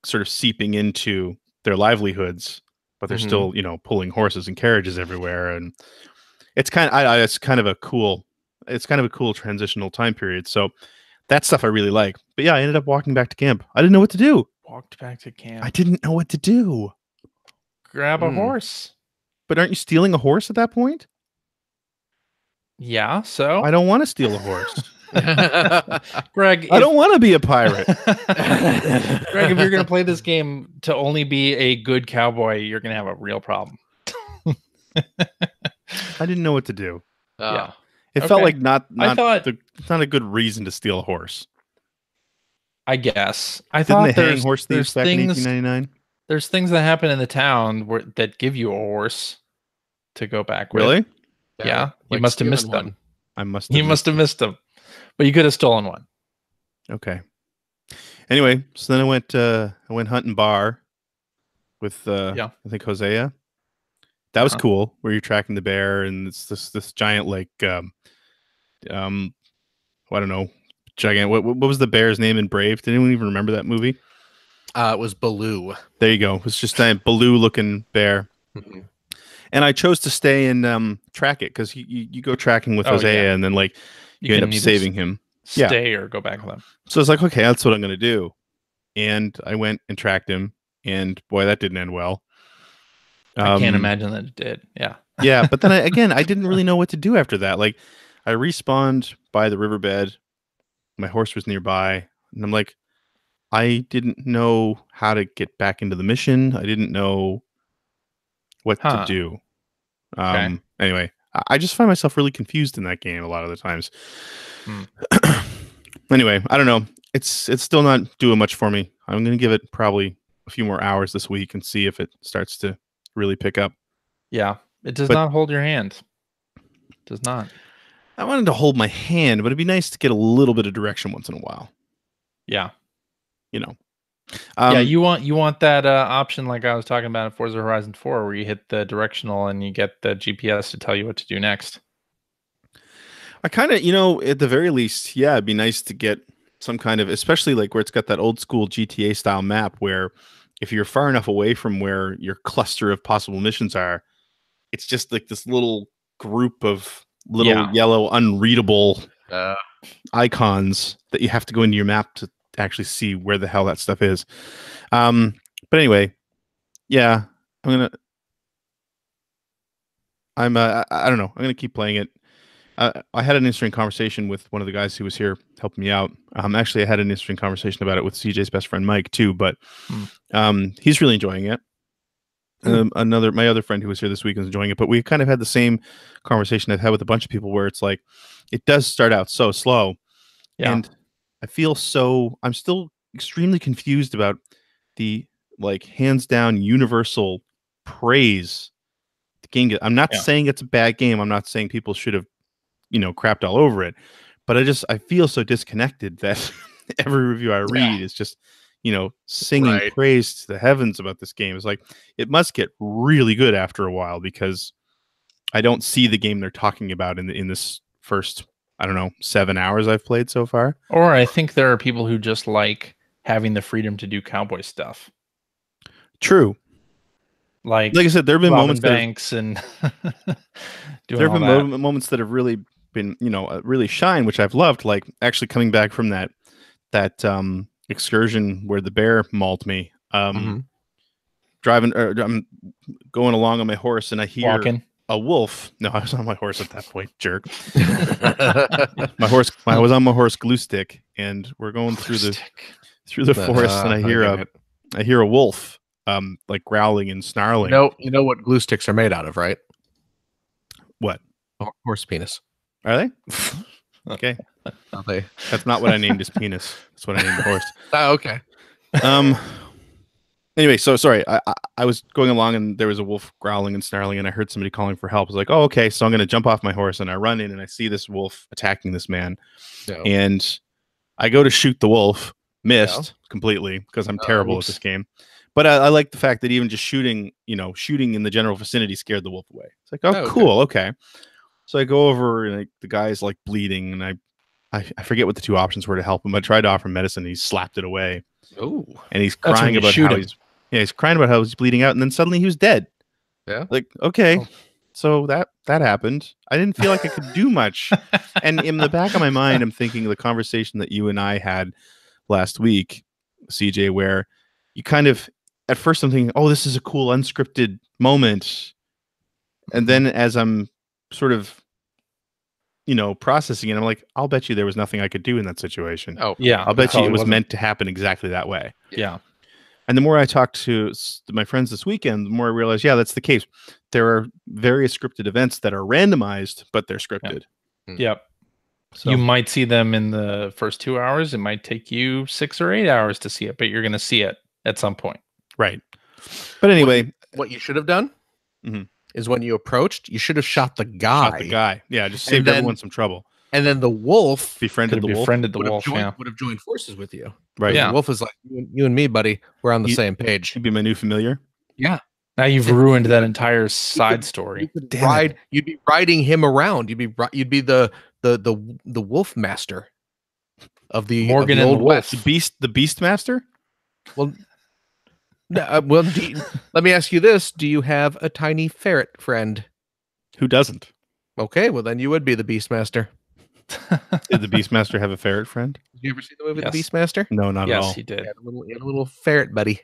sort of seeping into their livelihoods, but they're still, pulling horses and carriages everywhere. And it's kind of a cool transitional time period. So that stuff I really like. But yeah, I ended up walking back to camp. I didn't know what to do. Walked back to camp. I didn't know what to do. Grab a horse. But aren't you stealing a horse at that point? Yeah, so I don't want to steal a horse. Greg, I don't want to be a pirate. Greg, if you're going to play this game to only be a good cowboy, you're going to have a real problem. I didn't know what to do. Yeah. It felt like not it's not a good reason to steal a horse. I guess. Didn't they hang horse thieves back in 1899? There's things that happen in the town that give you a horse to go back with. Really? Yeah. You must have missed them. You must have missed them. But you could have stolen one. Okay. Anyway, so then I went hunting bar with I think Hosea. That was cool, where you're tracking the bear and it's this giant like I don't know, giant. What was the bear's name in Brave? Did anyone even remember that movie? It was Baloo. There you go. It was just a Baloo looking bear. Mm-hmm. And I chose to stay and track it because you go tracking with Hosea and then like you end up saving him. Stay or go back with him. So it's like, okay, that's what I'm going to do. And I went and tracked him, and boy, that didn't end well. I can't imagine that it did. Yeah. Yeah, but then I didn't really know what to do after that. Like, I respawned by the riverbed. My horse was nearby, and I'm like, I didn't know how to get back into the mission. I didn't know what to do. Anyway, I just find myself really confused in that game a lot of the times. Anyway, I don't know. It's still not doing much for me. I'm going to give it probably a few more hours this week and see if it starts to really pick up. Yeah, it does not hold your hand. It does not. I wanted to hold my hand, but it'd be nice to get a little bit of direction once in a while. Yeah. You know. Yeah, you want that option like I was talking about in Forza Horizon 4 where you hit the directional and you get the GPS to tell you what to do next. I kind of, at the very least, yeah, it'd be nice to get some kind of, especially like where it's got that old school GTA style map where if you're far enough away from where your cluster of possible missions are, it's just like this little group of little yellow unreadable icons that you have to go into your map to actually see where the hell that stuff is. But anyway, yeah, I don't know. I'm going to keep playing it. I had an interesting conversation with one of the guys who was here helping me out. Actually, I had an interesting conversation about it with CJ's best friend, Mike, too, but he's really enjoying it. My other friend who was here this week is enjoying it, but we kind of had the same conversation I've had with a bunch of people where it's like, it does start out so slow. Yeah. And I feel I'm still extremely confused about the like hands down universal praise the game. I'm not saying it's a bad game. I'm not saying people should have, crapped all over it, but I feel so disconnected that every review I read is just, singing praise to the heavens about this game. It's like, it must get really good after a while because I don't see the game they're talking about in this first, 7 hours I've played so far. Or I think there are people who just like having the freedom to do cowboy stuff. True. Like I said, there have been moments banks and there have been moments that have really been, really shine, which I've loved. Like actually coming back from that excursion where the bear mauled me. Driving, I'm going along on my horse, and I hear a wolf. No, I was on my horse at that point, jerk. I was on my horse glue stick, and we're going through the forest, and I hear a wolf. Like growling and snarling. You know what glue sticks are made out of, right? What? Horse penis. Are they? Okay. Are they? That's not what I named his penis. That's what I named the horse. Oh, okay. Anyway, so sorry. I was going along and there was a wolf growling and snarling, and I heard somebody calling for help. I was like, oh, okay. So I'm going to jump off my horse, and I run in and I see this wolf attacking this man. No. And I go to shoot the wolf, missed completely because I'm terrible at this game. But I like the fact that even just shooting in the general vicinity scared the wolf away. It's like, oh, cool. Okay. So I go over and the guy's like bleeding, and I forget what the two options were to help him. I tried to offer him medicine, and he slapped it away. Oh. And he's crying about how he's crying about how he's bleeding out, and then suddenly he was dead. Yeah. Like, okay. Oh. So that happened. I didn't feel like I could do much. And in the back of my mind, I'm thinking of the conversation that you and I had last week, CJ, where you kind of, at first I'm thinking, oh, this is a cool unscripted moment. And then as I'm sort of processing it. I'm like, I'll bet you there was nothing I could do in that situation. Oh, Yeah, I'll bet you it was wasn't. meant to happen exactly that way. Yeah. And the more I talked to my friends this weekend, the more I realized, yeah, that's the case. There are various scripted events that are randomized, but they're scripted. Yep. So, You might see them in the first 2 hours. It might take you 6 or 8 hours to see it, but you're going to see it at some point. right. But anyway, what you should have done Mhm. is when you approached, you should have shot the guy. shot the guy. Yeah, just saved then- everyone some trouble. And then the wolf Befriended the wolf. Befriended the would have wolf. Yeah. joined forces with you. Right. Yeah. The wolf was like, you and me, buddy, we're on the same page. He'd be my new familiar. Yeah. Now you've ruined that entire side story. You'd be riding him around. You'd be the wolf master of the Morgan of the and old the wolf. west. The Beast Master? Well, let me ask you this: do you have a tiny ferret friend? Who doesn't? Okay, well then you would be the Beastmaster. Did the Beastmaster have a ferret friend? Did you ever see the movie Yes. The Beastmaster? No, not at all. Yes, he did. He had a little ferret buddy.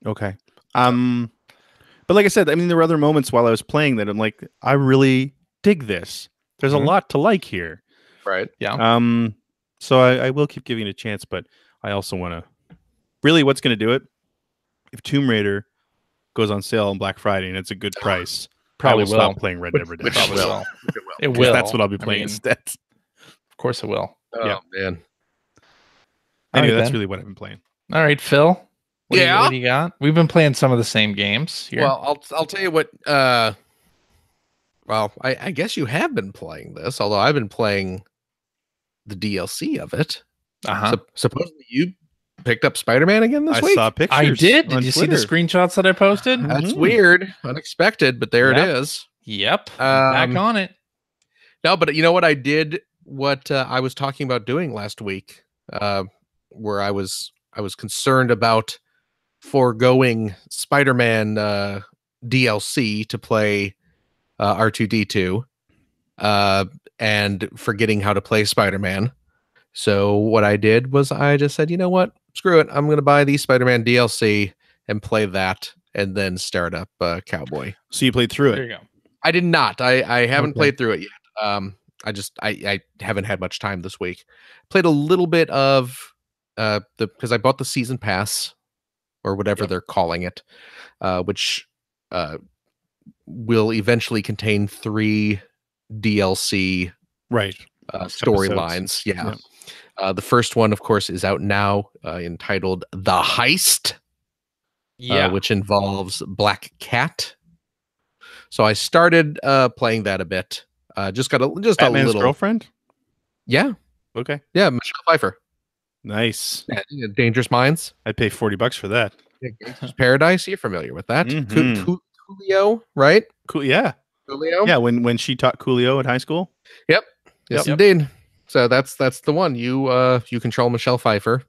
Okay. But like I said, I mean, there were other moments while I was playing that I'm like, I really dig this. There's Mhm. a lot to like here. Right. Yeah. So I will keep giving it a chance, but I also want to. Really, what's going to do it? If Tomb Raider goes on sale on Black Friday and it's a good price, Probably I will will. stop playing Red Dead Redemption. Probably will. It 'Cause will. That's what I'll be I playing mean, instead. Of course it will. Oh Yeah. man. Anyway, right, that's then. really what I've been playing. All right, Phil. What Yeah? do you got? We've been playing some of the same games here. Well, I'll tell you what. Well, I guess you have been playing this, although I've been playing the DLC of it. uh-huh. Supposedly you picked up Spider-Man again this I week. saw pictures. I did. Did on you see the Twitter. screenshots that I posted? That's Mhm. weird, unexpected, but there Yep. it is. Yep. Back on it. No, but you know what I did? What I was talking about doing last week, where I was concerned about foregoing Spider-Man DLC to play R2D2, and forgetting how to play Spider-Man. So what I did was I just said, you know what? Screw it. I'm going to buy the Spider-Man DLC and play that, and then start up Cowboy. So you played through There it. you go. I did not. I haven't Okay. played through it yet. I haven't had much time this week. Played a little bit of because I bought the season pass or whatever they're calling it, which will eventually contain 3 DLC Right. storylines. Yeah. The first one, of course, is out now, entitled The Heist, Yeah. which involves Black Cat. So I started playing that a bit. Just got a Batman's little. girlfriend? Yeah, Okay. yeah, Michelle Pfeiffer. Nice. Yeah, Dangerous Minds, I'd pay $40 for that. Gangster's Paradise. You're familiar with that? Mhm. Coolio, right? Cool. Yeah. Coolio. Yeah. When she taught Coolio in high school. Yes, Yep. indeed. So that's the one. You control Michelle Pfeiffer,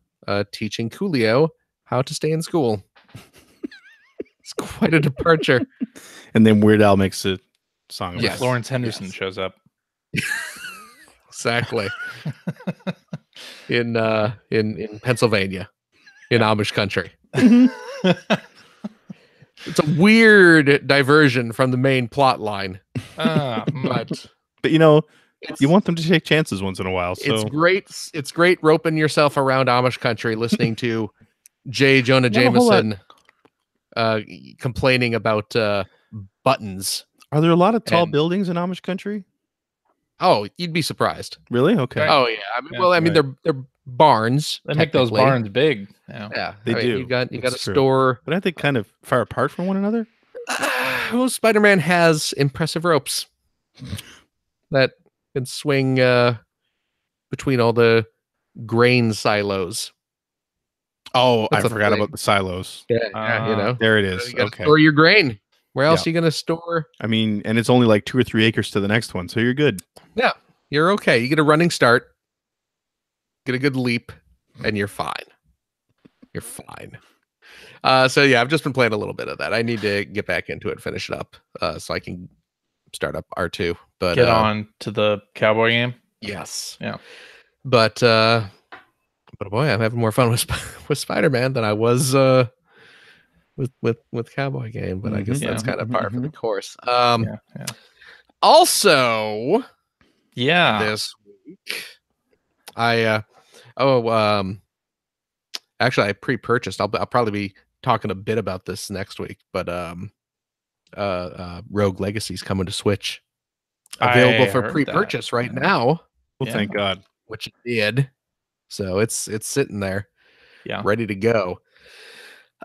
teaching Coolio how to stay in school. It's quite a departure. And then Weird Al makes a song about Yes. it. Lawrence Henderson Yes. shows up. Exactly. in Pennsylvania, in Amish country. It's a weird diversion from the main plot line, but But you want them to take chances once in a while. So it's great. It's great roping yourself around Amish country, listening to J. Jonah Not a whole lot. Jameson complaining about buttons. are there a lot of tall And- buildings in Amish country? Oh, you'd be surprised. Really? Okay. Oh yeah. I mean, right. they're barns. They make those technically. barns big. Yeah. Yeah, They do. You got That's a true. store. But aren't they kind of far apart from one another? Well, Spider-Man has impressive ropes that can swing between all the grain silos. Oh, That's I a forgot thing. about the silos. Yeah, you know. There it You is. gotta Okay. store your grain. Where else Yeah. are you gonna store? I mean, and it's only like 2 or 3 acres to the next one, so you're good. You're okay. You get a running start, get a good leap, and you're fine. You're fine. So yeah, I've just been playing a little bit of that. I need to get back into it, finish it up, so I can start up R2. But Get on to the cowboy game. yes, Yeah. But boy, I'm having more fun with Spider-Man than I was with Cowboy Game. But I guess Mhm. that's Yeah. kind of par for the course. Yeah. Also, Yeah. this week. Actually, I pre-purchased. I'll probably be talking a bit about this next week, but Rogue Legacy's coming to Switch, available for pre-purchase right now. Well, thank God, which it did. So it's sitting there, ready to go.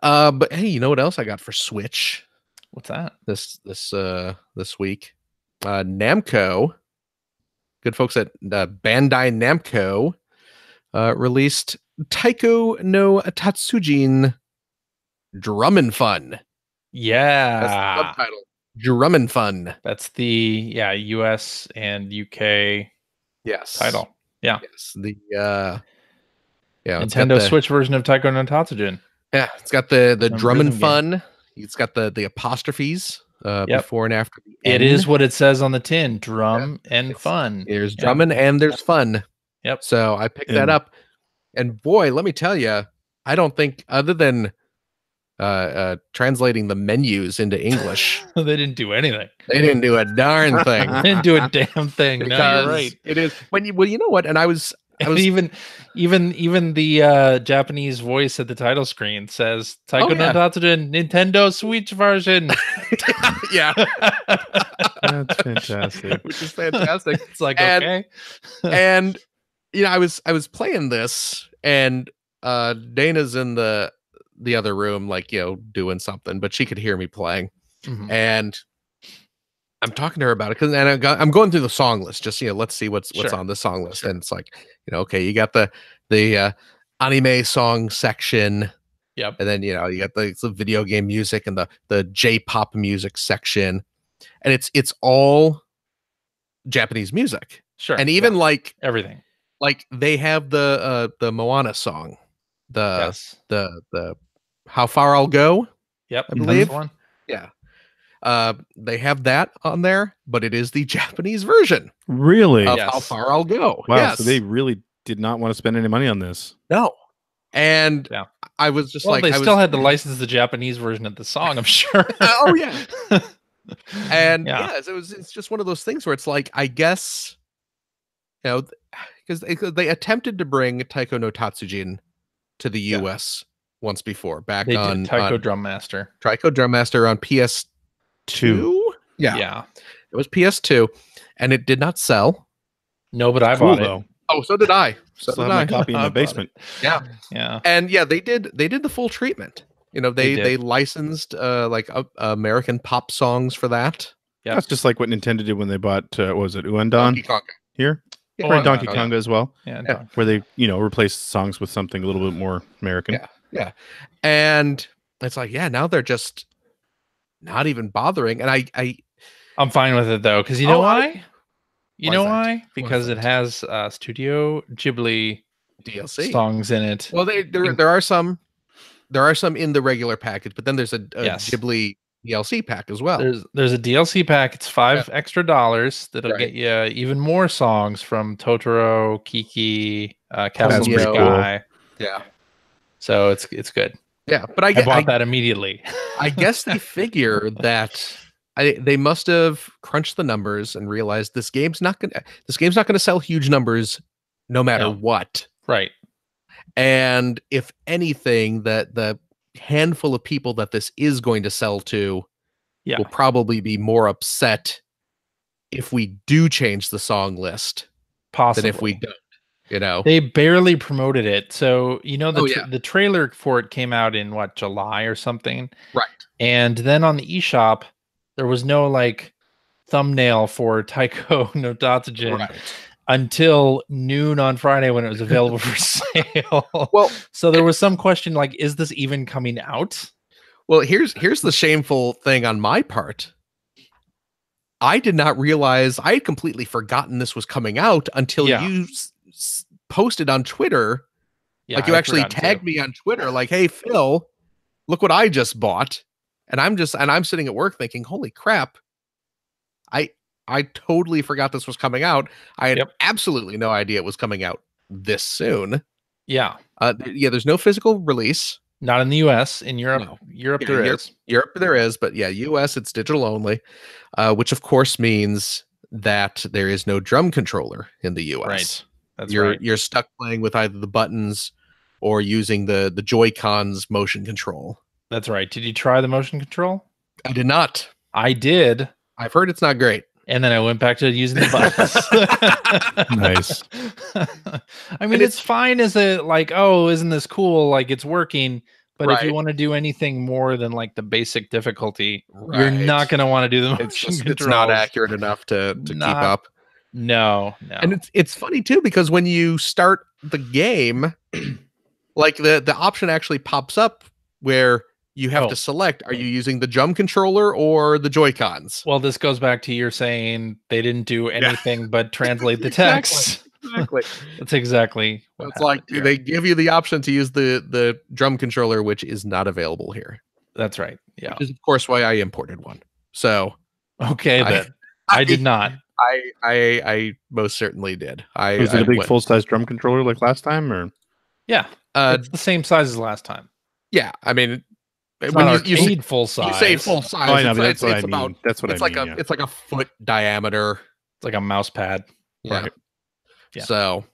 But hey, you know what else I got for Switch? What's that? This week, Namco, good folks at Bandai Namco, released Taiko no Tatsujin Drum & Fun. Yeah. That's the subtitle. Drum & Fun. That's the US and UK title. Yeah. Yes. The Nintendo Switch version of Taiko no Tatsujin. Yeah, it's got the Drum & Fun. It's got the apostrophes before and after the N. It is what it says on the tin. Drum and fun. There's drumming and there's fun. Yep. So I picked that up. And boy, let me tell you, I don't think other than translating the menus into English, they didn't do anything. They didn't do a darn thing. They didn't do a damn thing. No, you're right. It is you know what? And I was even the Japanese voice at the title screen says Taiko no Tatsujin Nintendo Switch version. Yeah. That's fantastic. Which is fantastic. It's like, okay. And I was playing this, and Dana's in the other room, like, doing something, but she could hear me playing. Mm-hmm. And I'm talking to her about it and I'm going through the song list, just let's see what's on the song list. And it's like, okay, you got the anime song section. Yep. And then you got the video game music and the J-pop music section, and it's all Japanese music. Sure. And even like everything, like they have the Moana song, the How Far I'll Go. Yep, I believe. One. Yeah. They have that on there, but it is the Japanese version. Really? Of How Far I'll Go. Wow. Yes. So they really did not want to spend any money on this. No. And I was just they still had to license the Japanese version of the song, I'm sure. Oh yeah. And it's just one of those things where it's like, I guess, because they attempted to bring Taiko no Tatsujin to the US once before, back on Taiko Drum Master. Taiko Drum Master on PS2. Yeah. It was PS2, and it did not sell. No, but I bought it. Oh, so did I. So Still did have I. my copy in the basement. Yeah. Yeah. And they did the full treatment. They licensed like American pop songs for that. Yeah, that's just like what Nintendo did when they bought what was it, Uendon Donkey Konga. Here? Or Donkey Konga as well. Yeah. Where they, replaced songs with something a little bit more American. Yeah. And it's like, now they're just not even bothering. And I'm fine with it though, because you know why? You know why? Because it has Studio Ghibli DLC songs in it. Well, there are some in the regular package, but then there's a Ghibli DLC pack as well. There's a DLC pack. It's $5 extra that'll get you even more songs from Totoro, Kiki, Castle Sky. Yeah. So it's good. Yeah, but I bought that immediately. I guess they figure that they must have crunched the numbers and realized this game's not gonna sell huge numbers no matter what. Right. And if anything, the handful of people that this is going to sell to will probably be more upset if we do change the song list than if we don't. They barely promoted it. So the trailer for it came out in July or something, right? And then on the eShop there was no thumbnail for Taiko no Tatsujin until noon on Friday when it was available for sale. Well, so there was some question is this even coming out? Well, here's the shameful thing on my part. I did not realize, I had completely forgotten this was coming out until you posted on Twitter. You actually tagged me on Twitter, hey Phil, look what I just bought. And I'm sitting at work thinking, holy crap, I totally forgot this was coming out. I had absolutely no idea it was coming out this soon. Yeah. There's no physical release. Not in the US. In Europe, is. Europe there is, but US it's digital only, which of course means that there is no drum controller in the US. Right. That's right. You're stuck playing with either the buttons or using the Joy-Cons motion control. That's right. Did you try the motion control? I did not. I did. I've heard it's not great. And then I went back to using the buttons. Nice. I mean, it's fine as a like, oh, isn't this cool? Like it's working. But if you want to do anything more than like the basic difficulty, you're not going to want to do the motion controls. It's not accurate enough to keep up. No. And it's funny too, because when you start the game, like the option actually pops up where you have to select, are you using the drum controller or the Joy-Cons? Well, this goes back to your saying they didn't do anything but translate the text. Exactly. That's exactly what it's like here. They give you the option to use the drum controller, which is not available here. That's right. Yeah. Which is, of course, why I imported one. So okay, then I did not. I most certainly did. Was it a big full-size drum controller like last time, or? Yeah, it's the same size as last time. Yeah, I mean, it's when you say full size, you say full size. Oh, I know, that's what I mean. That's what I mean. It's like a foot diameter. It's like a mouse pad. Yeah. Right. Yeah. So,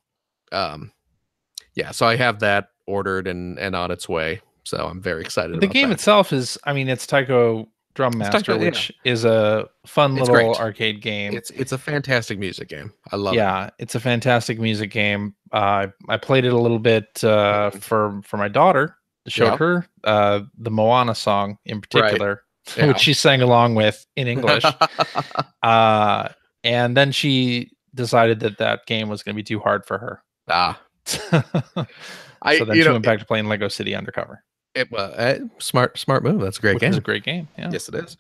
so I have that ordered and on its way. So I'm very excited. The game itself is, I mean, it's Taiko Drum Master, which is a fun little arcade game. It's a fantastic music game. I love it. Yeah, it's a fantastic music game. I played it a little bit for my daughter. Showed her the Moana song in particular, which she sang along with in English. And then she decided that game was going to be too hard for her. So then she went back to playing Lego City Undercover. It was smart move. That's a great game. It's a great game. Yeah. Yes, it is.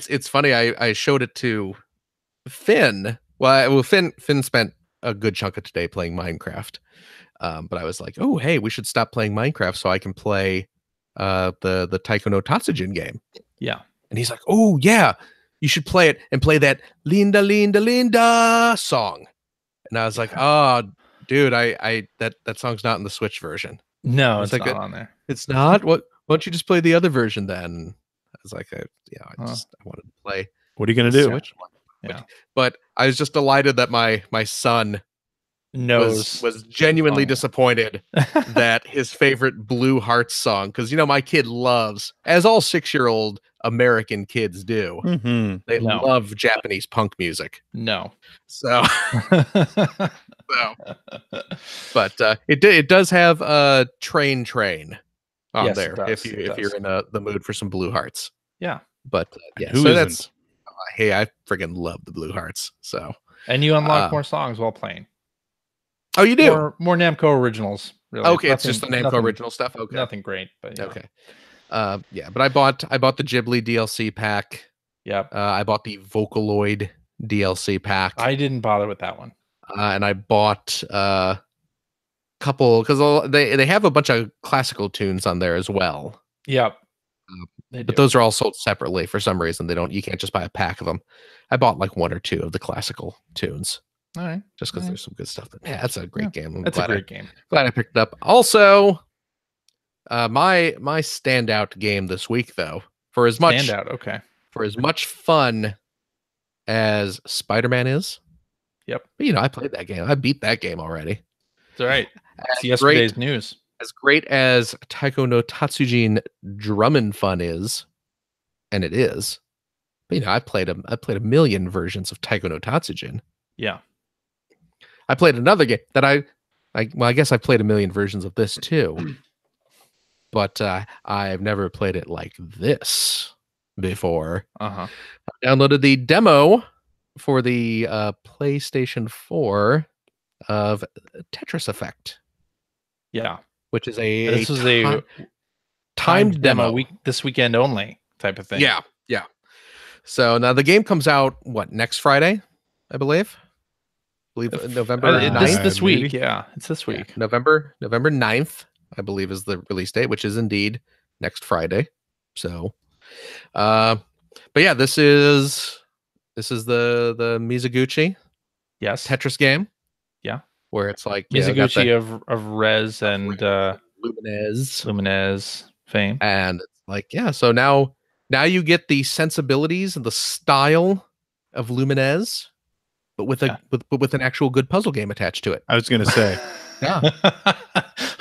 It's funny. I showed it to Finn. Well, Finn spent a good chunk of today playing Minecraft. But I was like, oh, hey, we should stop playing Minecraft so I can play the Taiko no Tatsujin game. Yeah. And he's like, oh, yeah, you should play it and play that Linda, Linda, Linda song. And I was like, oh, dude, that song's not in the Switch version. No, it's like not on there. It's not? Why don't you just play the other version then? I was like, I wanted to play. What are you going to do? Switch. Yeah. But I was just delighted that my son was genuinely disappointed that his favorite Blue Hearts song, because my kid loves, as all 6-year-old American kids do, they love Japanese punk music. But it does have Train on there if you're in the mood for some Blue Hearts. Yeah, but that's hey, I friggin' love the Blue Hearts. So and you unlock more songs while playing. Oh, you do more Namco originals. Really. Okay, it's just the Namco original stuff. Okay, nothing great, but okay. But I bought the Ghibli DLC pack. Yep. I bought the Vocaloid DLC pack. I didn't bother with that one. And I bought a couple because they have a bunch of classical tunes on there as well. Yep. But those are all sold separately for some reason. You can't just buy a pack of them. I bought like 1 or 2 of the classical tunes. All right. Just because there's some good stuff. Yeah, that's a great game. That's a great game. Glad I picked it up. Also, my standout game this week, though, for as much fun as Spider-Man is. Yep. But, I played that game. I beat that game already. That's all right. It's yesterday's news. As great as Taiko no Tatsujin Drum Fun is, and it is, but I played a million versions of Taiko no Tatsujin. Yeah. I played another game that I guess I played a million versions of this too, but I've never played it like this before. I downloaded the demo for the PlayStation 4 of Tetris Effect. Yeah, which is this was a timed demo this weekend only type of thing. Yeah. So now the game comes out next Friday, I believe. November 9th. This week. Yeah, it's this week. Yeah, November 9th, I believe, is the release date, which is indeed next Friday. So, but yeah, this is the Mizuguchi, Tetris game. Yeah, where it's like Mizuguchi of Rez and Luminez fame, and it's like so now you get the sensibilities and the style of Lumines, but with with an actual good puzzle game attached to it. I was going to say. Yeah.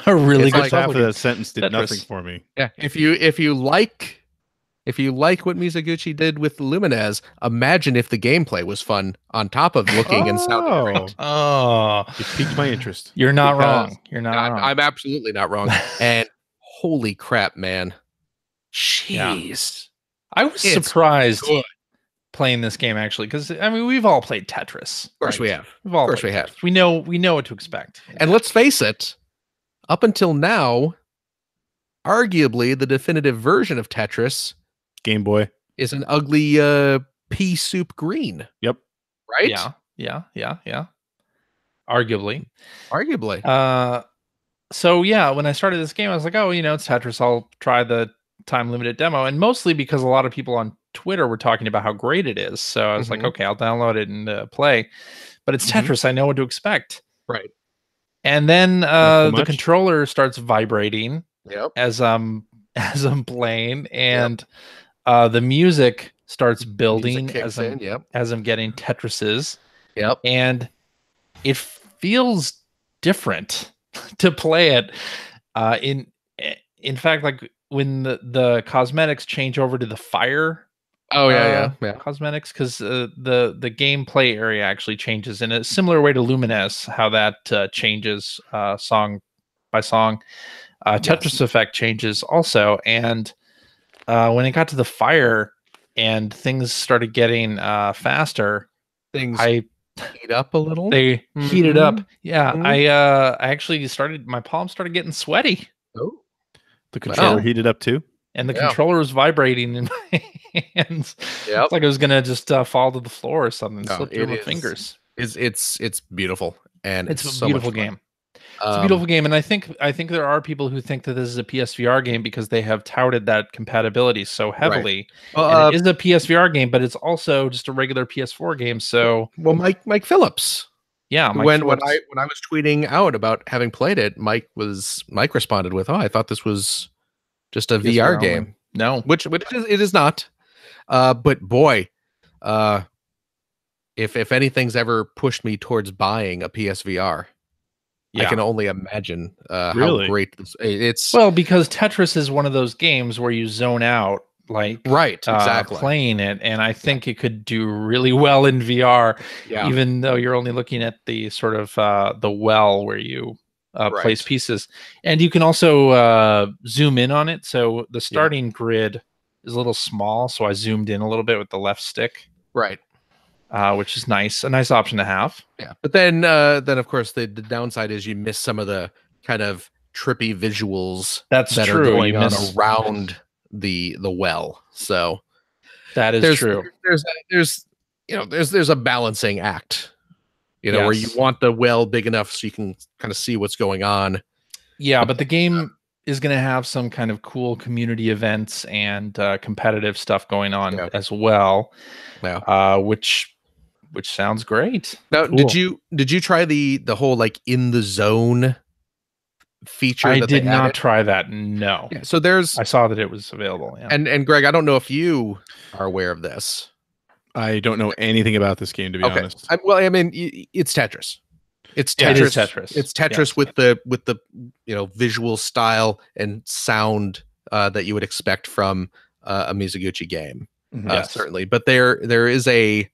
A really good half puzzle of that game. sentence did Tetris. nothing for me. Yeah. If you like what Mizuguchi did with Lumines, imagine if the gameplay was fun on top of looking and sounding great. Oh, It piqued my interest. you're not Because wrong. You're not wrong. I'm absolutely not wrong. And holy crap, man. Jeez. I was It's surprised good. playing this game actually, because I mean we've all played Tetris. Of course we have. We've all Of course played we have. Tetris. We know what to expect. And let's face it, up until now, arguably the definitive version of Tetris Game Boy. is an ugly pea soup green. Yep. Right? Yeah. Arguably. So yeah, when I started this game, I was like, oh, it's Tetris. I'll try the time limited demo, and mostly because a lot of people on Twitter were talking about how great it is. So I was like, okay, I'll download it and play. But it's Tetris. I know what to expect. Right. And then so the controller starts vibrating as I'm playing, and the music starts building as I'm getting Tetrises. Yep. And it feels different to play it. In fact, like when the cosmetics change over to the fire. Cosmetics, because the gameplay area actually changes in a similar way to Lumines, how that changes song by song. Tetris Effect changes also, and when it got to the fire and things started getting faster, heat up a little. They heated up. Yeah, I actually my palms started getting sweaty. Oh, the controller heated up too. And the controller was vibrating in my hands. It's like it was gonna just fall to the floor or something. Slip through my fingers. It's beautiful, and it's so a beautiful game. It's a beautiful game, and I think there are people who think that this is a PSVR game because they have touted that compatibility so heavily. Right. It is a PSVR game, but it's also just a regular PS4 game. So, Mike Phillips. Yeah, when I was tweeting out about having played it, Mike responded with, "Oh, I thought this was just a VR game." No, which it is not. But boy, if anything's ever pushed me towards buying a PSVR, I can only imagine how great it's. Well, because Tetris is one of those games where you zone out, exactly playing it, and I think it could do really well in VR, even though you're only looking at the sort of the well where you place pieces, and you can also zoom in on it. So the starting grid is a little small, so I zoomed in a little bit with the left stick, which is nice, a nice option to have. Yeah, but then of course the downside is you miss some of the kind of trippy visuals that are going on around the well. So that is true. There's a balancing act. Where you want the well big enough so you can kind of see what's going on. Yeah, but the game is going to have some kind of cool community events and competitive stuff going on as well. Yeah. Which sounds great. Now, cool. did you try the whole like in the zone feature? I did not try that. No. Yeah, so I saw that it was available. Yeah. And Greg, I don't know if you are aware of this. I don't know anything about this game, to be honest. It's Tetris. It's Tetris. It is Tetris. It's Tetris with the visual style and sound that you would expect from a Mizuguchi game. Certainly. But there is and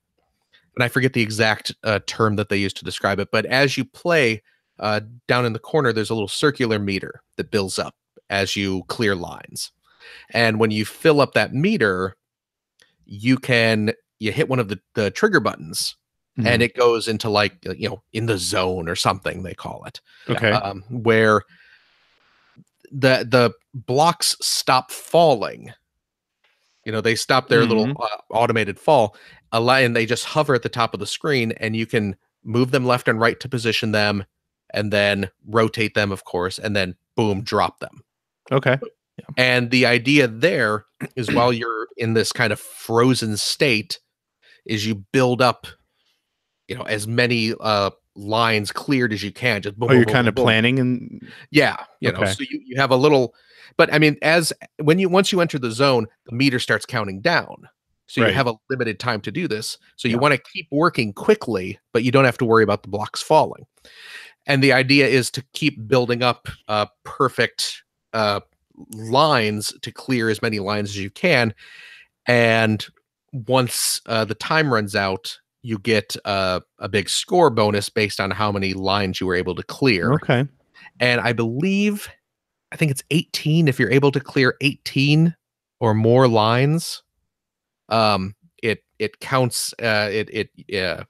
I forget the exact term that they use to describe it, but as you play, down in the corner, there's a little circular meter that builds up as you clear lines. And when you fill up that meter, you hit one of the trigger buttons, and it goes into in the zone or something, they call it. Okay. Where the blocks stop falling. They stop their little automated fall, and they just hover at the top of the screen, and you can move them left and right to position them, and then rotate them, of course, and then boom, drop them. Okay. Yeah. And the idea there is while you're in this kind of frozen state, is you build up, as many lines cleared as you can. Just boom, you're boom, kind of boom. planning and So you have a little, but I mean, once you enter the zone, the meter starts counting down. So you Right. have a limited time to do this. So you Yeah. want to keep working quickly, but you don't have to worry about the blocks falling. And the idea is to keep building up perfect lines to clear as many lines as you can. And once the time runs out, you get a big score bonus based on how many lines you were able to clear. Okay. And I think it's 18. If you're able to clear 18 or more lines, it counts. A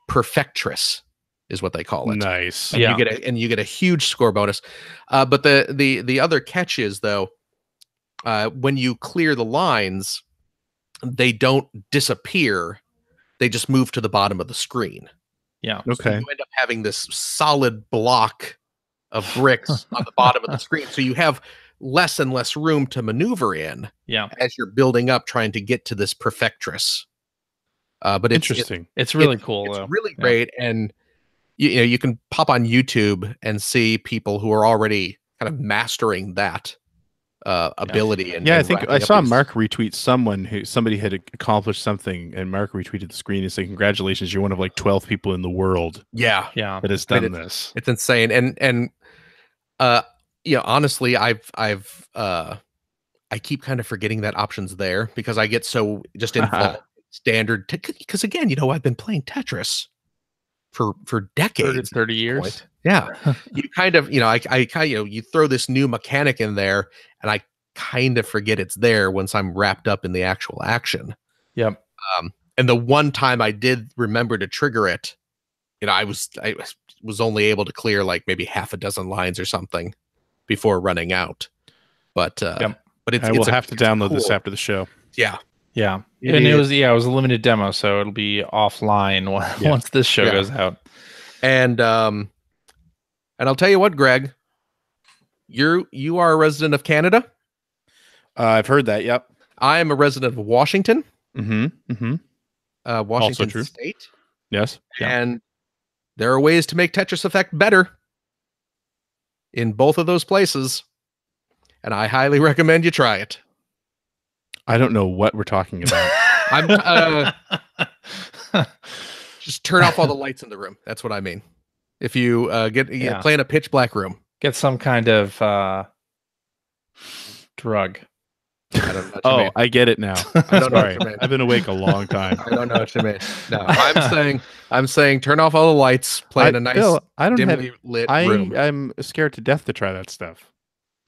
perfectress is what they call it. Nice. And you get a huge score bonus. But the other catch is, though, when you clear the lines, they don't disappear. They just move to the bottom of the screen. Yeah. Okay. So you end up having this solid block of bricks on the bottom of the screen. So you have less and less room to maneuver in as you're building up, trying to get to this perfectress. But Interesting. It's really cool, it's though. really great. And you can pop on YouTube and see people who are already kind of mastering that ability. And I think I saw these... Mark retweet somebody had accomplished something, and Mark retweeted the screen and said, "Congratulations, you're one of like 12 people in the world Yeah. that has done this." It's insane. And honestly, I keep kind of forgetting that option's there because I get so just involved in standard. Because again, I've been playing Tetris for decades, 30 years. Yeah, you kind of, you throw this new mechanic in there, and I kind of forget it's there once I'm wrapped up in the actual action. Yep. And the one time I did remember to trigger it, I was only able to clear like maybe half a dozen lines or something before running out. But I will have to download this after the show. Yeah. Yeah. It was a limited demo, so it'll be offline once this show goes out. And I'll tell you what, Greg, you are a resident of Canada. I've heard that. Yep. I am a resident of Washington. Mm-hmm. Washington State. Yes. And there are ways to make Tetris Effect better in both of those places, and I highly recommend you try it. I don't know what we're talking about. Just turn off all the lights in the room. That's what I mean. If you play in a pitch black room, get some kind of drug. I don't know what you mean. I get it now. I don't know what you mean. I've been awake a long time. I don't know what you mean. No, I'm saying turn off all the lights, play in a nice dimly lit room. I'm scared to death to try that stuff.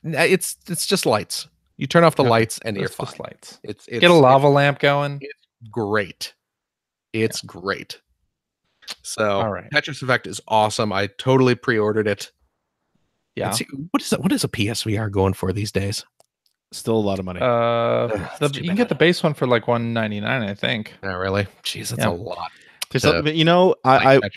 It's just lights. You turn off the lights and you're fine. Lights. It's get a lava lamp going. It's great. It's great. So all right. Tetris Effect is awesome. I totally pre-ordered it. Yeah. See, what is a PSVR going for these days? Still a lot of money. You can get the base one for like $199, I think. Oh, really? Jeez, that's a lot.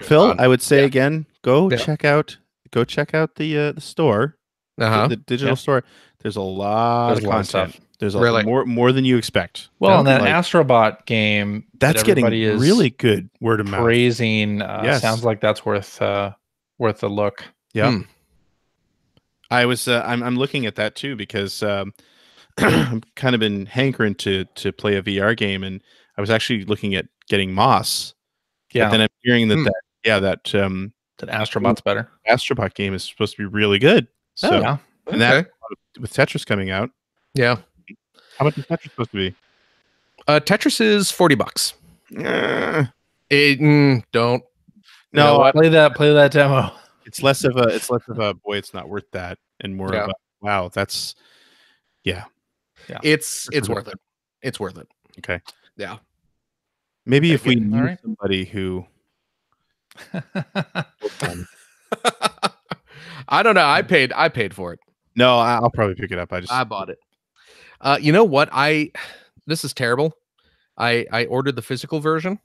Phil, I would say again, go check out the store, the digital store. There's a lot of content. There's more than you expect. Well, and that Astrobot game that's getting really good word of mouth. Praising sounds like that's worth a look. Yeah. I'm looking at that too because I'm kind of been hankering to play a VR game, and I was actually looking at getting Moss. Yeah. But then I'm hearing that Astrobot's better. Astrobot game is supposed to be really good. So and that with Tetris coming out. Yeah. How much is Tetris supposed to be? Tetris is $40. Don't. No, play that demo. It's less of a boy, it's not worth that, and more of a wow, that's it's worth it. It's worth it. Okay. Yeah. Maybe if we knew somebody who I don't know. I paid for it. No, I'll probably pick it up. I bought it. You know what? This is terrible. I ordered the physical version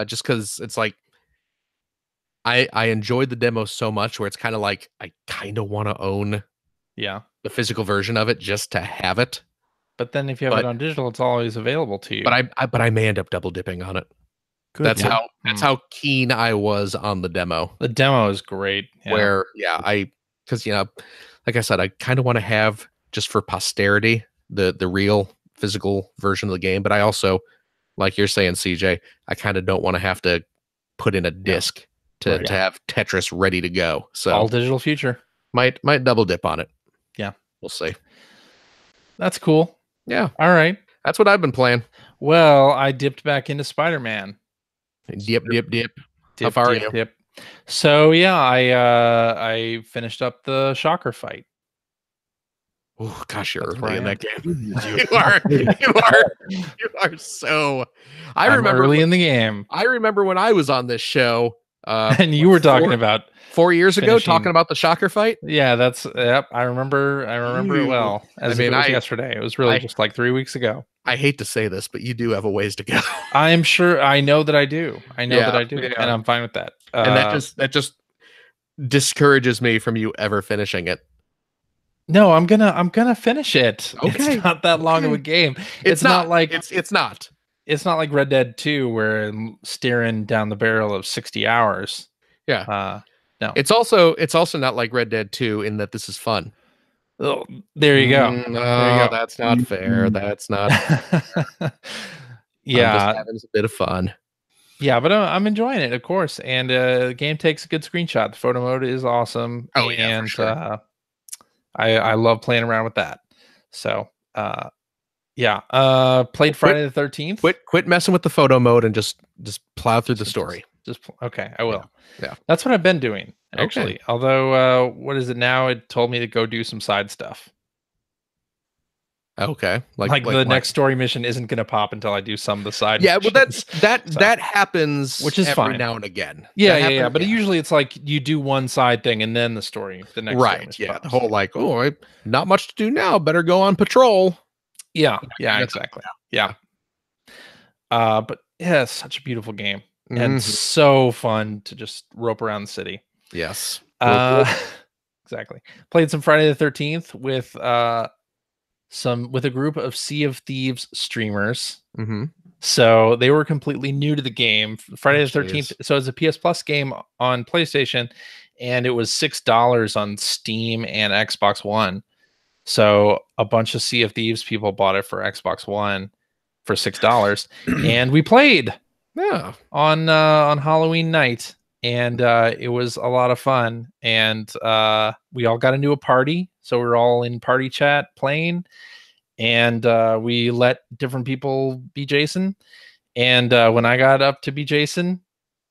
just because it's like I enjoyed the demo so much where it's kind of like I kind of want to own the physical version of it just to have it. But then if you have it on digital, it's always available to you. But I may end up double dipping on it. Good, that's how keen I was on the demo. The demo is great. Yeah. Because like I said, I kind of want to have just for posterity the real physical version of the game, but I also, like you're saying, CJ, I kind of don't want to have to put in a disc to have Tetris ready to go. So all digital future. Might double dip on it. Yeah. We'll see. That's cool. Yeah. All right. That's what I've been playing. Well, I dipped back into Spider-Man. Dip. How far are you? Dip. So yeah, I finished up the Shocker fight. Oh gosh, you're That's early in where I that game. You are so. I'm early in the game. I remember when I was on this show, and you were talking about 4 years ago, talking about the Shocker fight. Yeah, that's yep. I remember it well. As it was yesterday. It was really just like 3 weeks ago. I hate to say this, but you do have a ways to go. I'm sure. I know that I do. And I'm fine with that. And that just discourages me from you ever finishing it. No, I'm gonna finish it. Okay. It's not that long of a game. It's not like it's not like Red Dead 2 where I'm staring down the barrel of 60 hours. Yeah. No. It's also not like Red Dead 2 in that this is fun. Oh, there you go. No, that's not fair. That's not. Yeah, I'm just having a bit of fun. Yeah, but I'm enjoying it, of course. And the game takes a good screenshot. The photo mode is awesome. Oh yeah, and for sure. I love playing around with that. So played Friday the 13th. Quit messing with the photo mode and just plow through the story. Okay, I will. Yeah. That's what I've been doing, actually. Okay. Although what is it now? It told me to go do some side stuff. Okay. Like the next story mission isn't going to pop until I do some of the side missions. Well, that happens, which is every fine now and again. Yeah. But usually it's like you do one side thing and then the next right. Yeah. Pops. The whole like, not much to do now. Better go on patrol. Yeah. Yeah. Exactly. Yeah. But yeah, it's such a beautiful game and so fun to just rope around the city. Yes. Exactly. Played some Friday the 13th with a group of Sea of Thieves streamers. So they were completely new to the game. Friday the 13th. So it's a PS Plus game on PlayStation, and it was $6 on Steam and Xbox One. So a bunch of Sea of Thieves people bought it for Xbox One for $6, and we played. Yeah. On Halloween night, and it was a lot of fun. And we all got into a party, so we were all in party chat playing. And we let different people be Jason. And when I got up to be Jason,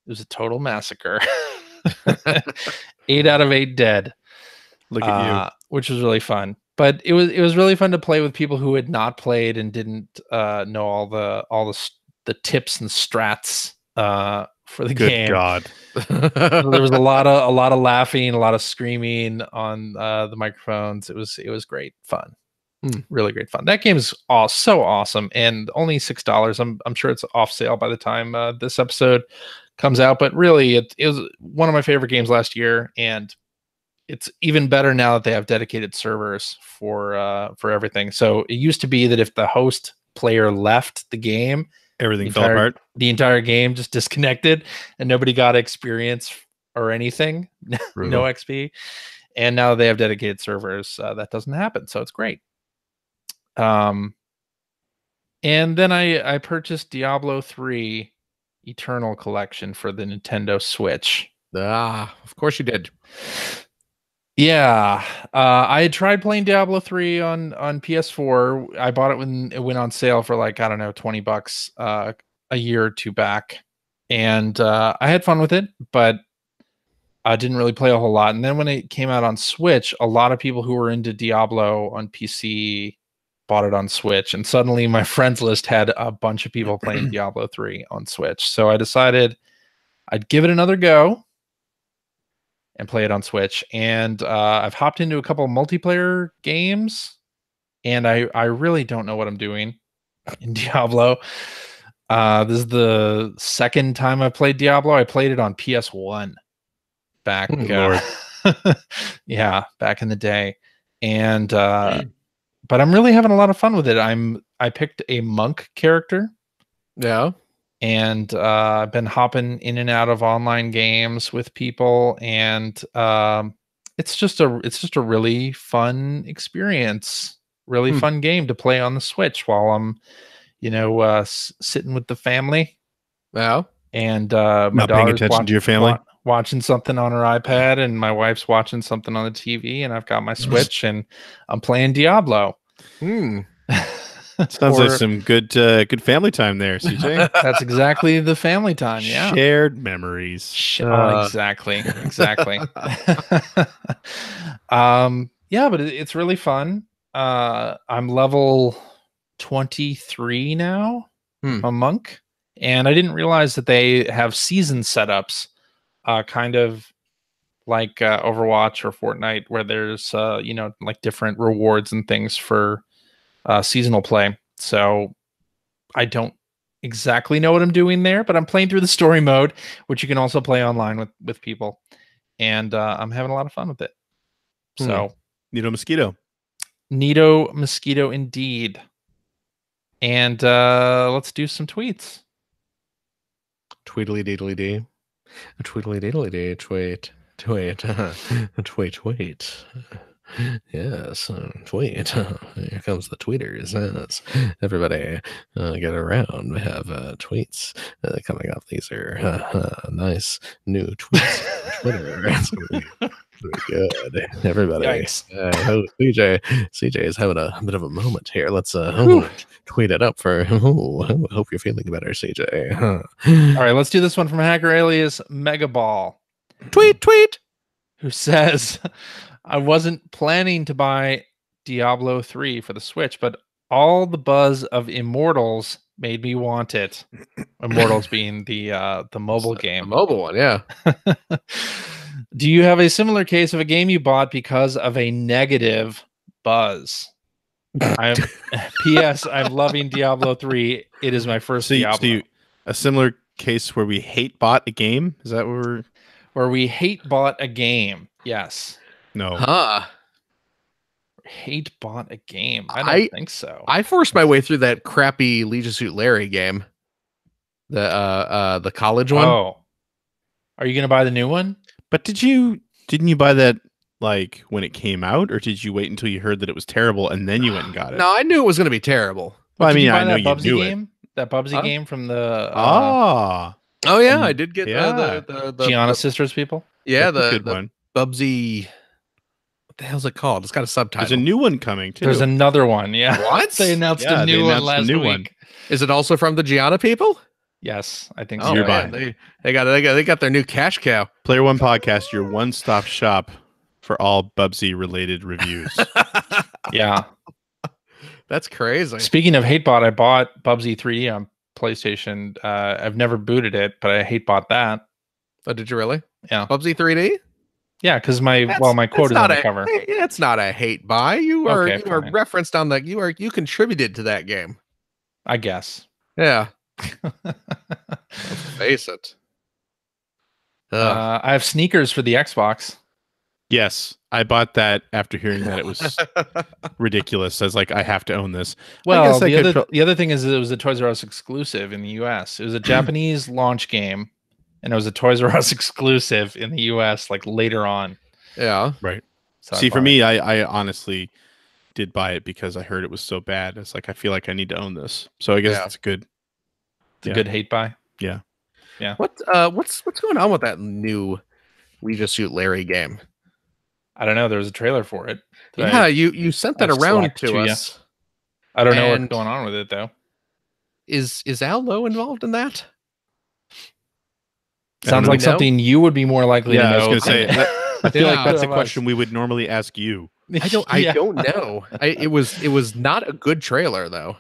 it was a total massacre. 8 out of 8 dead. Look at you. Which was really fun. But it was really fun to play with people who had not played and didn't know all the tips and strats for the game. Good God. So there was a lot of laughing, a lot of screaming on the microphones. It was great fun. Really great fun. That game is so awesome, and only $6. I'm sure it's off sale by the time this episode comes out. But really, it was one of my favorite games last year, and it's even better now that they have dedicated servers for everything. So it used to be that if the host player left the game, everything fell apart. The entire game just disconnected, and nobody got experience or anything. No XP. And now they have dedicated servers. That doesn't happen, so it's great. And then I purchased Diablo 3 Eternal Collection for the Nintendo Switch. Of course you did. Yeah. I had tried playing Diablo 3 on PS4. I bought it when it went on sale for like, I don't know, $20 a year or two back. And I had fun with it, but I didn't really play a whole lot. And then when it came out on Switch, a lot of people who were into Diablo on PC bought it on Switch, and suddenly my friends list had a bunch of people playing Diablo 3 on Switch. So I decided I'd give it another go and play it on Switch. And I've hopped into a couple of multiplayer games, and I really don't know what I'm doing in Diablo. This is the second time I played Diablo. I played it on PS1 back back in the day. And but I'm really having a lot of fun with it. I picked a monk character. Yeah. And I've been hopping in and out of online games with people, and it's just a really fun experience. really fun game to play on the Switch while I'm, sitting with the family. Wow. And my Not paying daughter's attention to your family. Watching something on her iPad, and my wife's watching something on the TV, and I've got my Switch, and I'm playing Diablo. Sounds like some good family time there, CJ. That's exactly the family time. Yeah, shared memories. Exactly. Yeah, but it's really fun. I'm level 23 now. A monk. And I didn't realize that they have season setups, kind of like Overwatch or Fortnite, where there's like different rewards and things for seasonal play. So I don't exactly know what I'm doing there, but I'm playing through the story mode, which you can also play online with people, and I'm having a lot of fun with it. So Neato Mosquito. Neato Mosquito indeed. And let's do some tweets. Tweedly deedly dee. Tweedly deedly dee. Tweet. Tweet. Yes, tweet. Here comes the tweeters. Yes. Everybody get around. We have tweets coming up. These are nice new tweets on Twitter. It's going to be pretty good. Everybody. CJ is having a bit of a moment here. Let's tweet it up for. I hope you're feeling better, CJ. All right, let's do this one from hacker alias Megaball. Tweet. Who says, I wasn't planning to buy Diablo 3 for the Switch, but all the buzz of Immortals made me want it. Immortals being the mobile game. The mobile one, yeah. Do you have a similar case of a game you bought because of a negative buzz? P.S. I'm loving Diablo 3. It is my first Diablo. A similar case where we hate bought a game? Is that where we hate bought a game? Yes. No. Hate bought a game. I don't think so. I forced my way through that crappy Leisure Suit Larry game. The college one. Oh. Are you gonna buy the new one? But didn't you buy that like when it came out, or did you wait until you heard that it was terrible and then you went and got it? No, I knew it was gonna be terrible. Well, I mean, I know you knew game? It. That Bubsy game from the Oh yeah, I did get the Gianna Sisters people. Yeah, the good one. Bubsy. What the hell's it called? It's got a subtitle. There's a new one coming too. There's another one. Yeah. What? They announced a new one last week. Is it also from the Gianna people? Yes, I think so. You're buying. They got their new cash cow. Player One Podcast, your one-stop shop for all Bubsy related reviews. Yeah. That's crazy. Speaking of hate bought, I bought Bubsy 3D on PlayStation. I've never booted it, but I hate bought that. Oh, did you really? Yeah. Bubsy 3D? Yeah, because my quote is on the cover. That's not a hate buy. You are referenced on the you contributed to that game. I guess. Yeah. Let's face it. I have sneakers for the Xbox. Yes, I bought that after hearing that it was ridiculous. I was like, I have to own this. Well, the other thing is that it was a Toys R Us exclusive in the US. It was a Japanese launch game, and it was a Toys R Us exclusive in the US like later on. Yeah. Right. So see, for me, I honestly did buy it because I heard it was so bad. It's like, I feel like I need to own this. So I guess it's good. It's a good hate buy. Yeah. Yeah. What's going on with that new Leisure Suit Larry game? I don't know. There was a trailer for it. You sent that around to us. I don't know what's going on with it though. Is Al Lowe involved in that? Sounds like something you would be more likely to know. I was going to say. I feel like that's a question we would normally ask you. I don't know. It was not a good trailer though.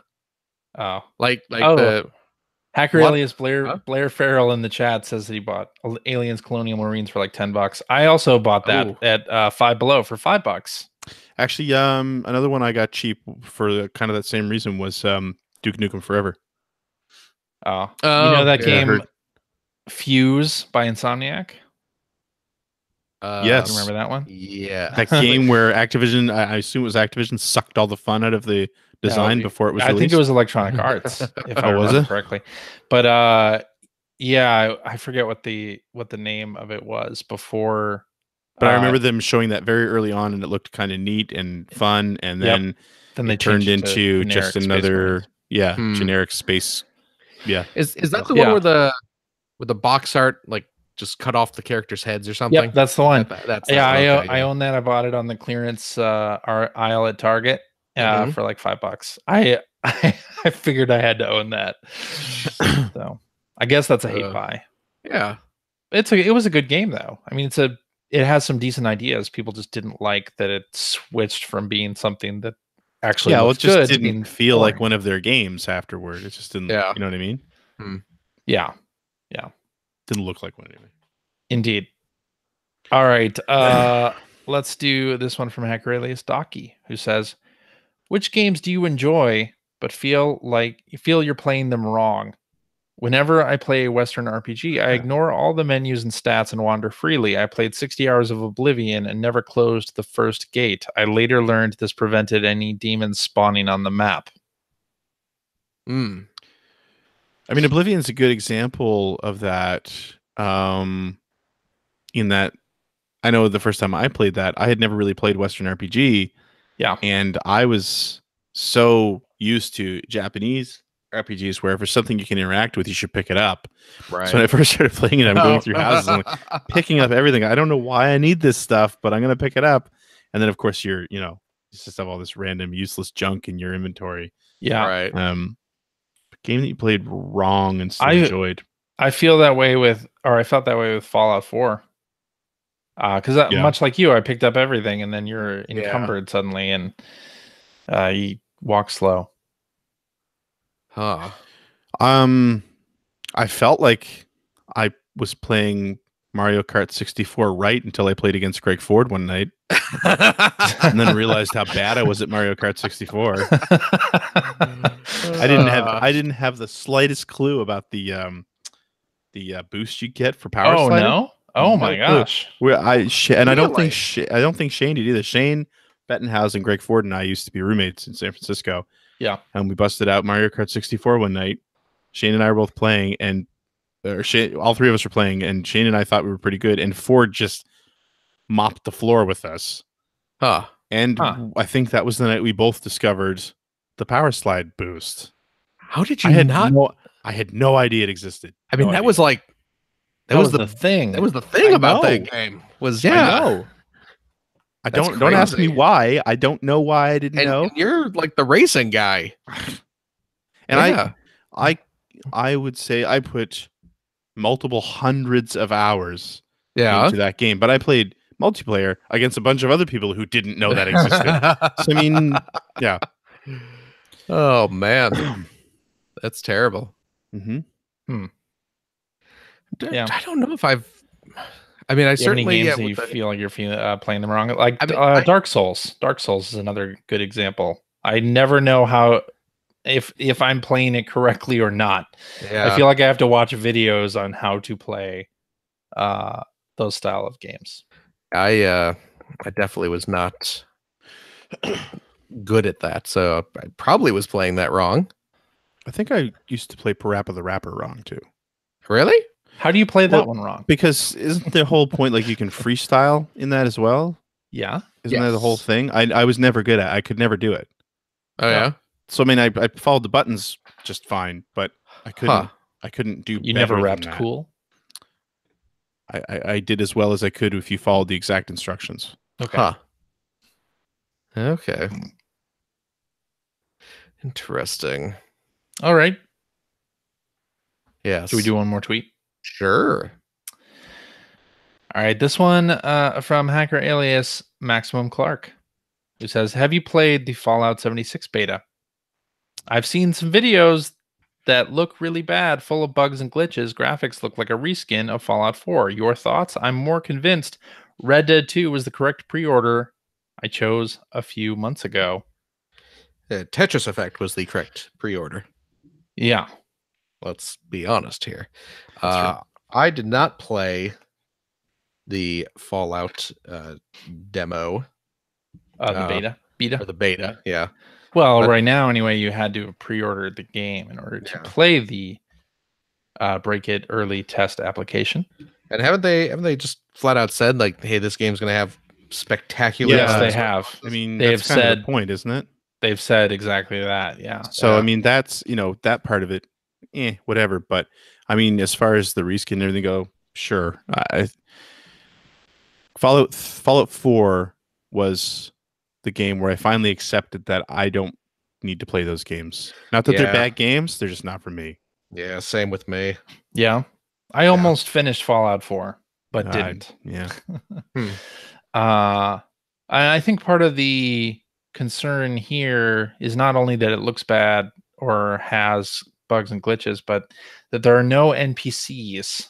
Oh, the hacker alias Blair Farrell in the chat says that he bought Aliens Colonial Marines for like $10. I also bought that at Five Below for $5. Actually, another one I got cheap for kind of that same reason was Duke Nukem Forever. Oh, you know that game Fuse by Insomniac? Yes. Remember that one? Yeah. That game where Activision, I assume it was Activision, sucked all the fun out of the design before it was released. I think it was Electronic Arts, if I remember correctly. But I forget what the name of it was before But I remember them showing that very early on, and it looked kind of neat and fun. And then they turned into just another generic space. Yeah. Is that the one where the box art like just cut off the characters' heads or something? Yep, that's the one. I own that. I bought it on the clearance aisle at Target for like $5. I figured I had to own that. So I guess that's a hate buy. Yeah. It was a good game though. I mean, it has some decent ideas. People just didn't like that it switched from being something that actually it just good didn't feel like one of their games afterward. It just didn't. You know what I mean? Yeah. Didn't look like one anyway. Indeed. All right. Let's do this one from Hacker Alias Docky, who says, "Which games do you enjoy but feel you're playing them wrong? Whenever I play a Western RPG, I ignore all the menus and stats and wander freely. I played 60 hours of Oblivion and never closed the first gate. I later learned this prevented any demons spawning on the map." I mean, Oblivion's a good example of that. In that, I know the first time I played that, I had never really played Western RPG. Yeah. And I was so used to Japanese RPGs where if there's something you can interact with, you should pick it up. Right. So when I first started playing it, I'm going through houses, I'm like, picking up everything. I don't know why I need this stuff, but I'm going to pick it up. And then, of course, you just have all this random useless junk in your inventory. Yeah. Right. Game that you played wrong and still enjoyed. I felt that way with Fallout 4. Because much like you, I picked up everything, and then you're encumbered suddenly, and you walk slow. Huh. I felt like I was playing Mario Kart 64 right until I played against Greg Ford one night, and then realized how bad I was at Mario Kart 64. I didn't have the slightest clue about the boost you get for power slider. No. Oh my gosh! I don't think Shane did either. Shane Bettenhausen, Greg Ford, and I used to be roommates in San Francisco. Yeah, and we busted out Mario Kart 64 one night. Shane and I were both playing, and all three of us were playing, and Shane and I thought we were pretty good, and Ford just mopped the floor with us. I think that was the night we both discovered the power slide boost. How did you I had no idea it existed. I mean, that was like. That was the thing. That was the thing about that game. I don't ask me why. I don't know why I didn't know. And you're like the racing guy. And I would say I put multiple hundreds of hours into that game, but I played multiplayer against a bunch of other people who didn't know that existed. So I mean, yeah. Oh man, that's terrible. I don't know if I certainly you feel like you're playing them wrong. Like Dark Souls. Dark Souls is another good example. I never know how if I'm playing it correctly or not. I feel like I have to watch videos on how to play those style of games. I definitely was not good at that, so I probably was playing that wrong. I think I used to play Parappa the Rapper wrong too. Really? How do you play that one wrong? Because isn't the whole point like you can freestyle in that as well? Yeah. Isn't that the whole thing? I was never good at it. I could never do it. Oh yeah? So I mean I followed the buttons just fine, but I couldn't do You never rapped cool? I did as well as I could if you followed the exact instructions. Okay. Okay. Interesting. All right. Yeah. Should we do one more tweet? Sure. All right. This one from Hacker Alias Maximum Clark, who says, "Have you played the Fallout 76 beta? I've seen some videos that look really bad, full of bugs and glitches. Graphics look like a reskin of Fallout 4. Your thoughts? I'm more convinced Red Dead 2 was the correct pre-order I chose a few months ago." Tetris Effect was the correct pre-order. Yeah. Let's be honest here. I did not play the Fallout demo. The beta? Or the beta, yeah. Well, right now, anyway, you had to pre-order the game in order to play the Break It Early Test application. And haven't they just flat out said like, hey, this game's gonna have spectacular? Yes, they have. I mean, they've that's kind of said the point, isn't it? They've said exactly that. Yeah. So I mean, that's that part of it, whatever. But I mean, as far as the reskin and everything go, sure. Fallout 4 was the game where I finally accepted that I don't need to play those games. Not that they're bad games, they're just not for me. Yeah, same with me. Yeah. I almost finished Fallout 4, but didn't. Yeah. I think part of the concern here is not only that it looks bad or has bugs and glitches, but that there are no NPCs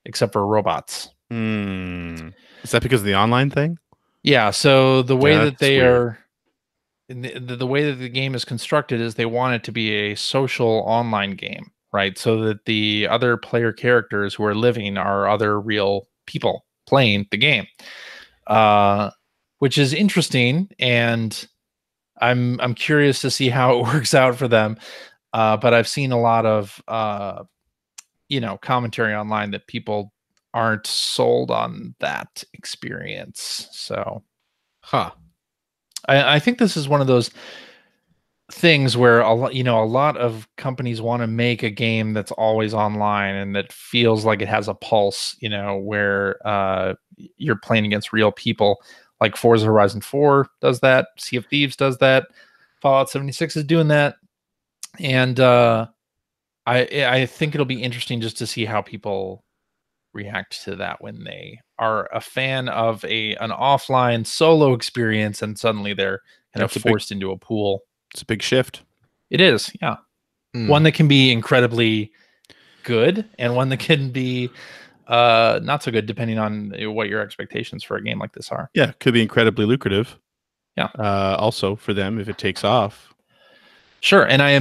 except for robots. Is that because of the online thing? Yeah. So the way that they are, the way that the game is constructed is they want it to be a social online game, right? So that the other player characters who are living are other real people playing the game, which is interesting, and I'm curious to see how it works out for them. But I've seen a lot of commentary online that people aren't sold on that experience. So, I think this is one of those things where a lot of companies want to make a game that's always online and that feels like it has a pulse, where you're playing against real people. Like Forza Horizon 4 does that, Sea of Thieves does that, Fallout 76 is doing that. And I think it'll be interesting just to see how people react to that when they are a fan of an offline solo experience and suddenly they're kind of forced into a pool. It's a big shift. It is, yeah. One that can be incredibly good and one that can be not so good depending on what your expectations for a game like this are. Yeah, could be incredibly lucrative. Yeah. Also for them if it takes off. Sure, and I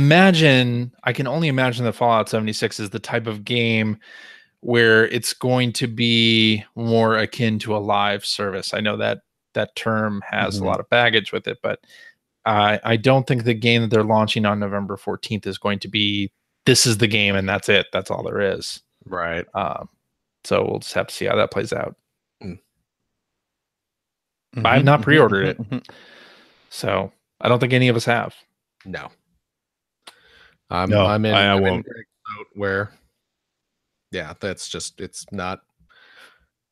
can only imagine that Fallout 76 is the type of game where it's going to be more akin to a live service. I know that term has a lot of baggage with it, but I don't think the game that they're launching on November 14th is going to be, this is the game and that's it. That's all there is. Right. So we'll just have to see how that plays out. I have not pre-ordered it. So I don't think any of us have. No. I won't. Where, yeah, that's just, it's not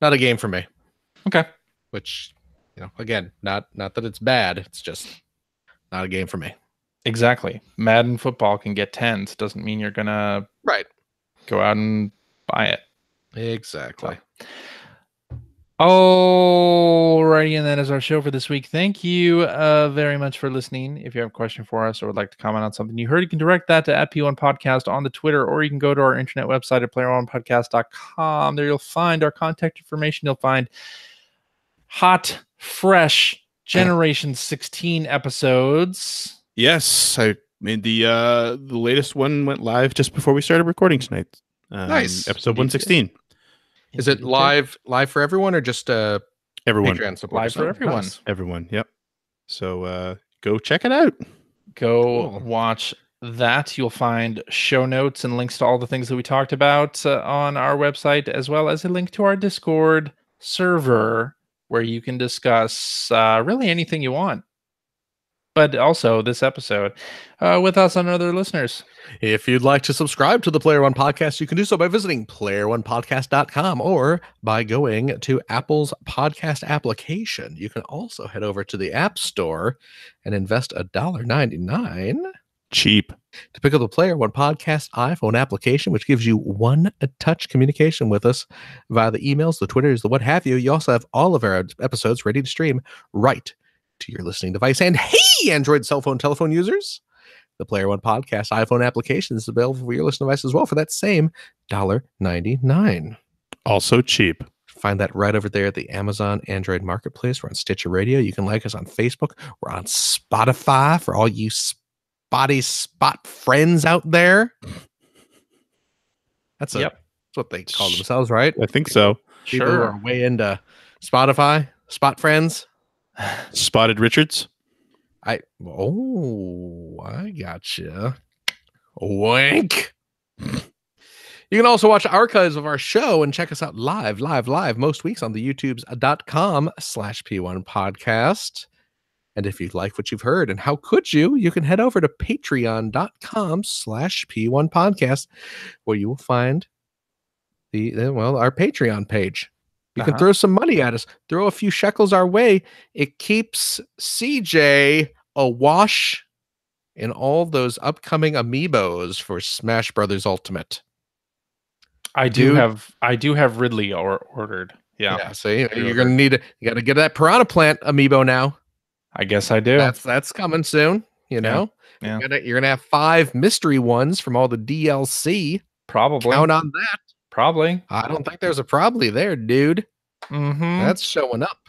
a game for me. Okay. Which, again, not that it's bad. It's just not a game for me. Exactly. Madden football can get 10s. Doesn't mean you're going to go out and buy it. Exactly. Alrighty, and that is our show for this week. Thank you very much for listening. If you have a question for us or would like to comment on something you heard, you can direct that to @P1Podcast on the Twitter, or you can go to our internet website at player1podcast.com. There you'll find our contact information. You'll find hot, fresh Generation 16 episodes. Yes, I mean the latest one went live just before we started recording tonight. Nice. Episode 116. Is it live for everyone or just everyone? Patreon supporters? Live for everyone. Nice. Everyone. Yep. So go check it out. Go watch that. You'll find show notes and links to all the things that we talked about on our website, as well as a link to our Discord server where you can discuss really anything you want. But also this episode with us and other listeners. If you'd like to subscribe to the Player One Podcast, you can do so by visiting player1podcast.com or by going to Apple's podcast application. You can also head over to the App Store and invest $1.99 cheap to pick up the Player One Podcast iPhone application, which gives you one-touch communication with us via the emails, the Twitters, the what have you. You also have all of our episodes ready to stream right to your listening device. And hey, Android cell phone telephone users, the Player One Podcast iPhone application is available for your listening device as well for that same $1.99. Also cheap. Find that right over there at the Amazon Android Marketplace. We're on Stitcher Radio. You can like us on Facebook. We're on Spotify for all you spot friends out there. That's what they call themselves, right? I think so. People who are way into Spotify, spot friends. Spotted Richards. I gotcha. Wink. You can also watch archives of our show and check us out live most weeks on the youtubes.com/P1 podcast. And if you like what you've heard, and how could you can head over to patreon.com/P1 podcast, where you will find our Patreon page. You can throw some money at us, throw a few shekels our way. It keeps CJ awash in all those upcoming amiibos for Smash Brothers Ultimate. I do have Ridley ordered. Yeah. So you're gonna you got to get that Piranha Plant amiibo now. I guess I do. That's coming soon. You know, yeah. You're gonna have 5 mystery ones from all the DLC. Probably count on that. Probably. I don't think there's a probably there, dude. That's showing up,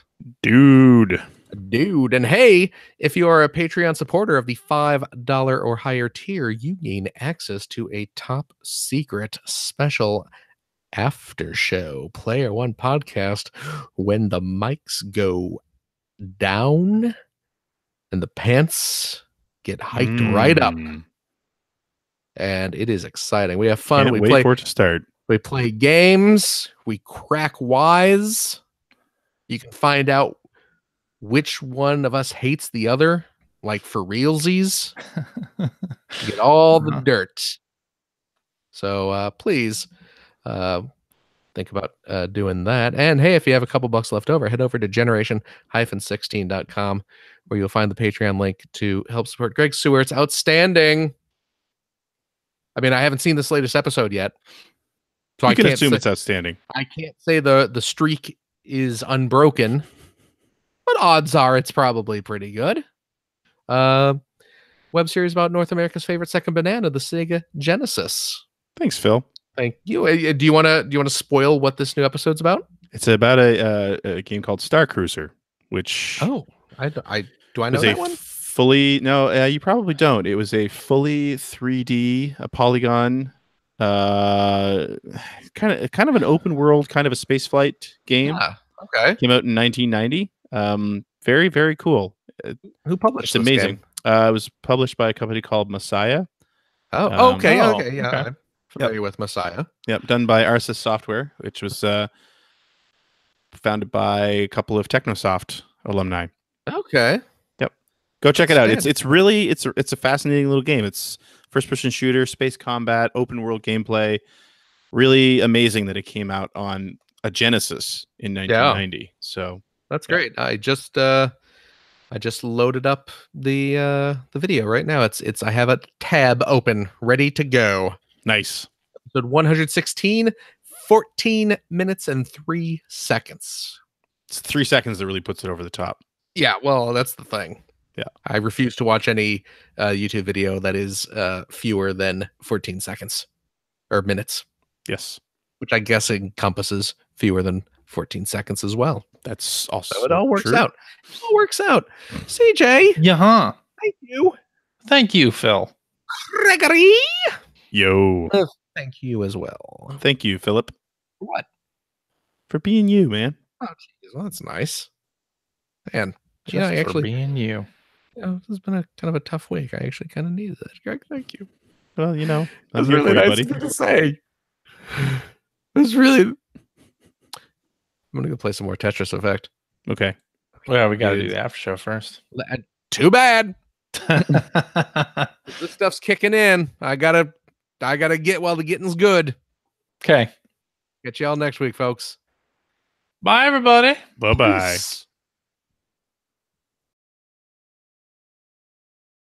dude. And hey, if you are a Patreon supporter of the $5 or higher tier, you gain access to a top secret special after show Player One podcast when the mics go down and the pants get hiked right up. And it is exciting. We have fun. Can't wait for it to start. We play games. We crack wise. You can find out which one of us hates the other, like for realsies. You get all the dirt. So please think about doing that. And hey, if you have a couple bucks left over, head over to generation-16.com, where you'll find the Patreon link to help support Greg Stewart's outstanding. I mean, I haven't seen this latest episode yet, so I can assume it's outstanding. I can't say the streak is unbroken, but odds are it's probably pretty good. Web series about North America's favorite second banana, the Sega Genesis. Thanks, Phil. Thank you. Do you want to spoil what this new episode's about? It's about a game called Star Cruiser, which do I know that one? You probably don't. It was a fully 3D, a polygon, kind of an open world, kind of a space flight game. Yeah, okay. Came out in 1990. Very, very cool. Who published It's amazing. Game? It was published by a company called Messiah. Okay. Yeah, okay. I'm familiar with Messiah. Yep, done by Arsis Software, which was founded by a couple of Technosoft alumni. Okay. Yep. Go check it out. It's really a fascinating little game. It's first-person shooter, space combat, open world gameplay. Really amazing that it came out on a Genesis in 1990. So that's great. I just loaded up the video right now. I have a tab open, ready to go. Nice. Episode 116, 14 minutes and 3 seconds. It's 3 seconds that really puts it over the top. Yeah, well, that's the thing. Yeah. I refuse to watch any YouTube video that is fewer than 14 seconds or minutes. Yes. Which I guess encompasses fewer than 14 seconds as well. That's also so it all works true. out. It all works out. CJ. Yeah. Thank you. Thank you, Phil. Gregory. Yo. Thank you as well. Thank you, Philip. What? For being you, man. Oh, geez. Well, that's nice. Man. Just for being you. This has been a kind of a tough week. I actually kind of needed that. Greg, thank you. Well, that's really nice thing to say. It's really. I'm gonna go play some more Tetris Effect. Okay. Well, we gotta do the after show first. Too bad. This stuff's kicking in. I gotta get while the getting's good. Okay. Catch y'all next week, folks. Bye, everybody. Bye-bye. Peace.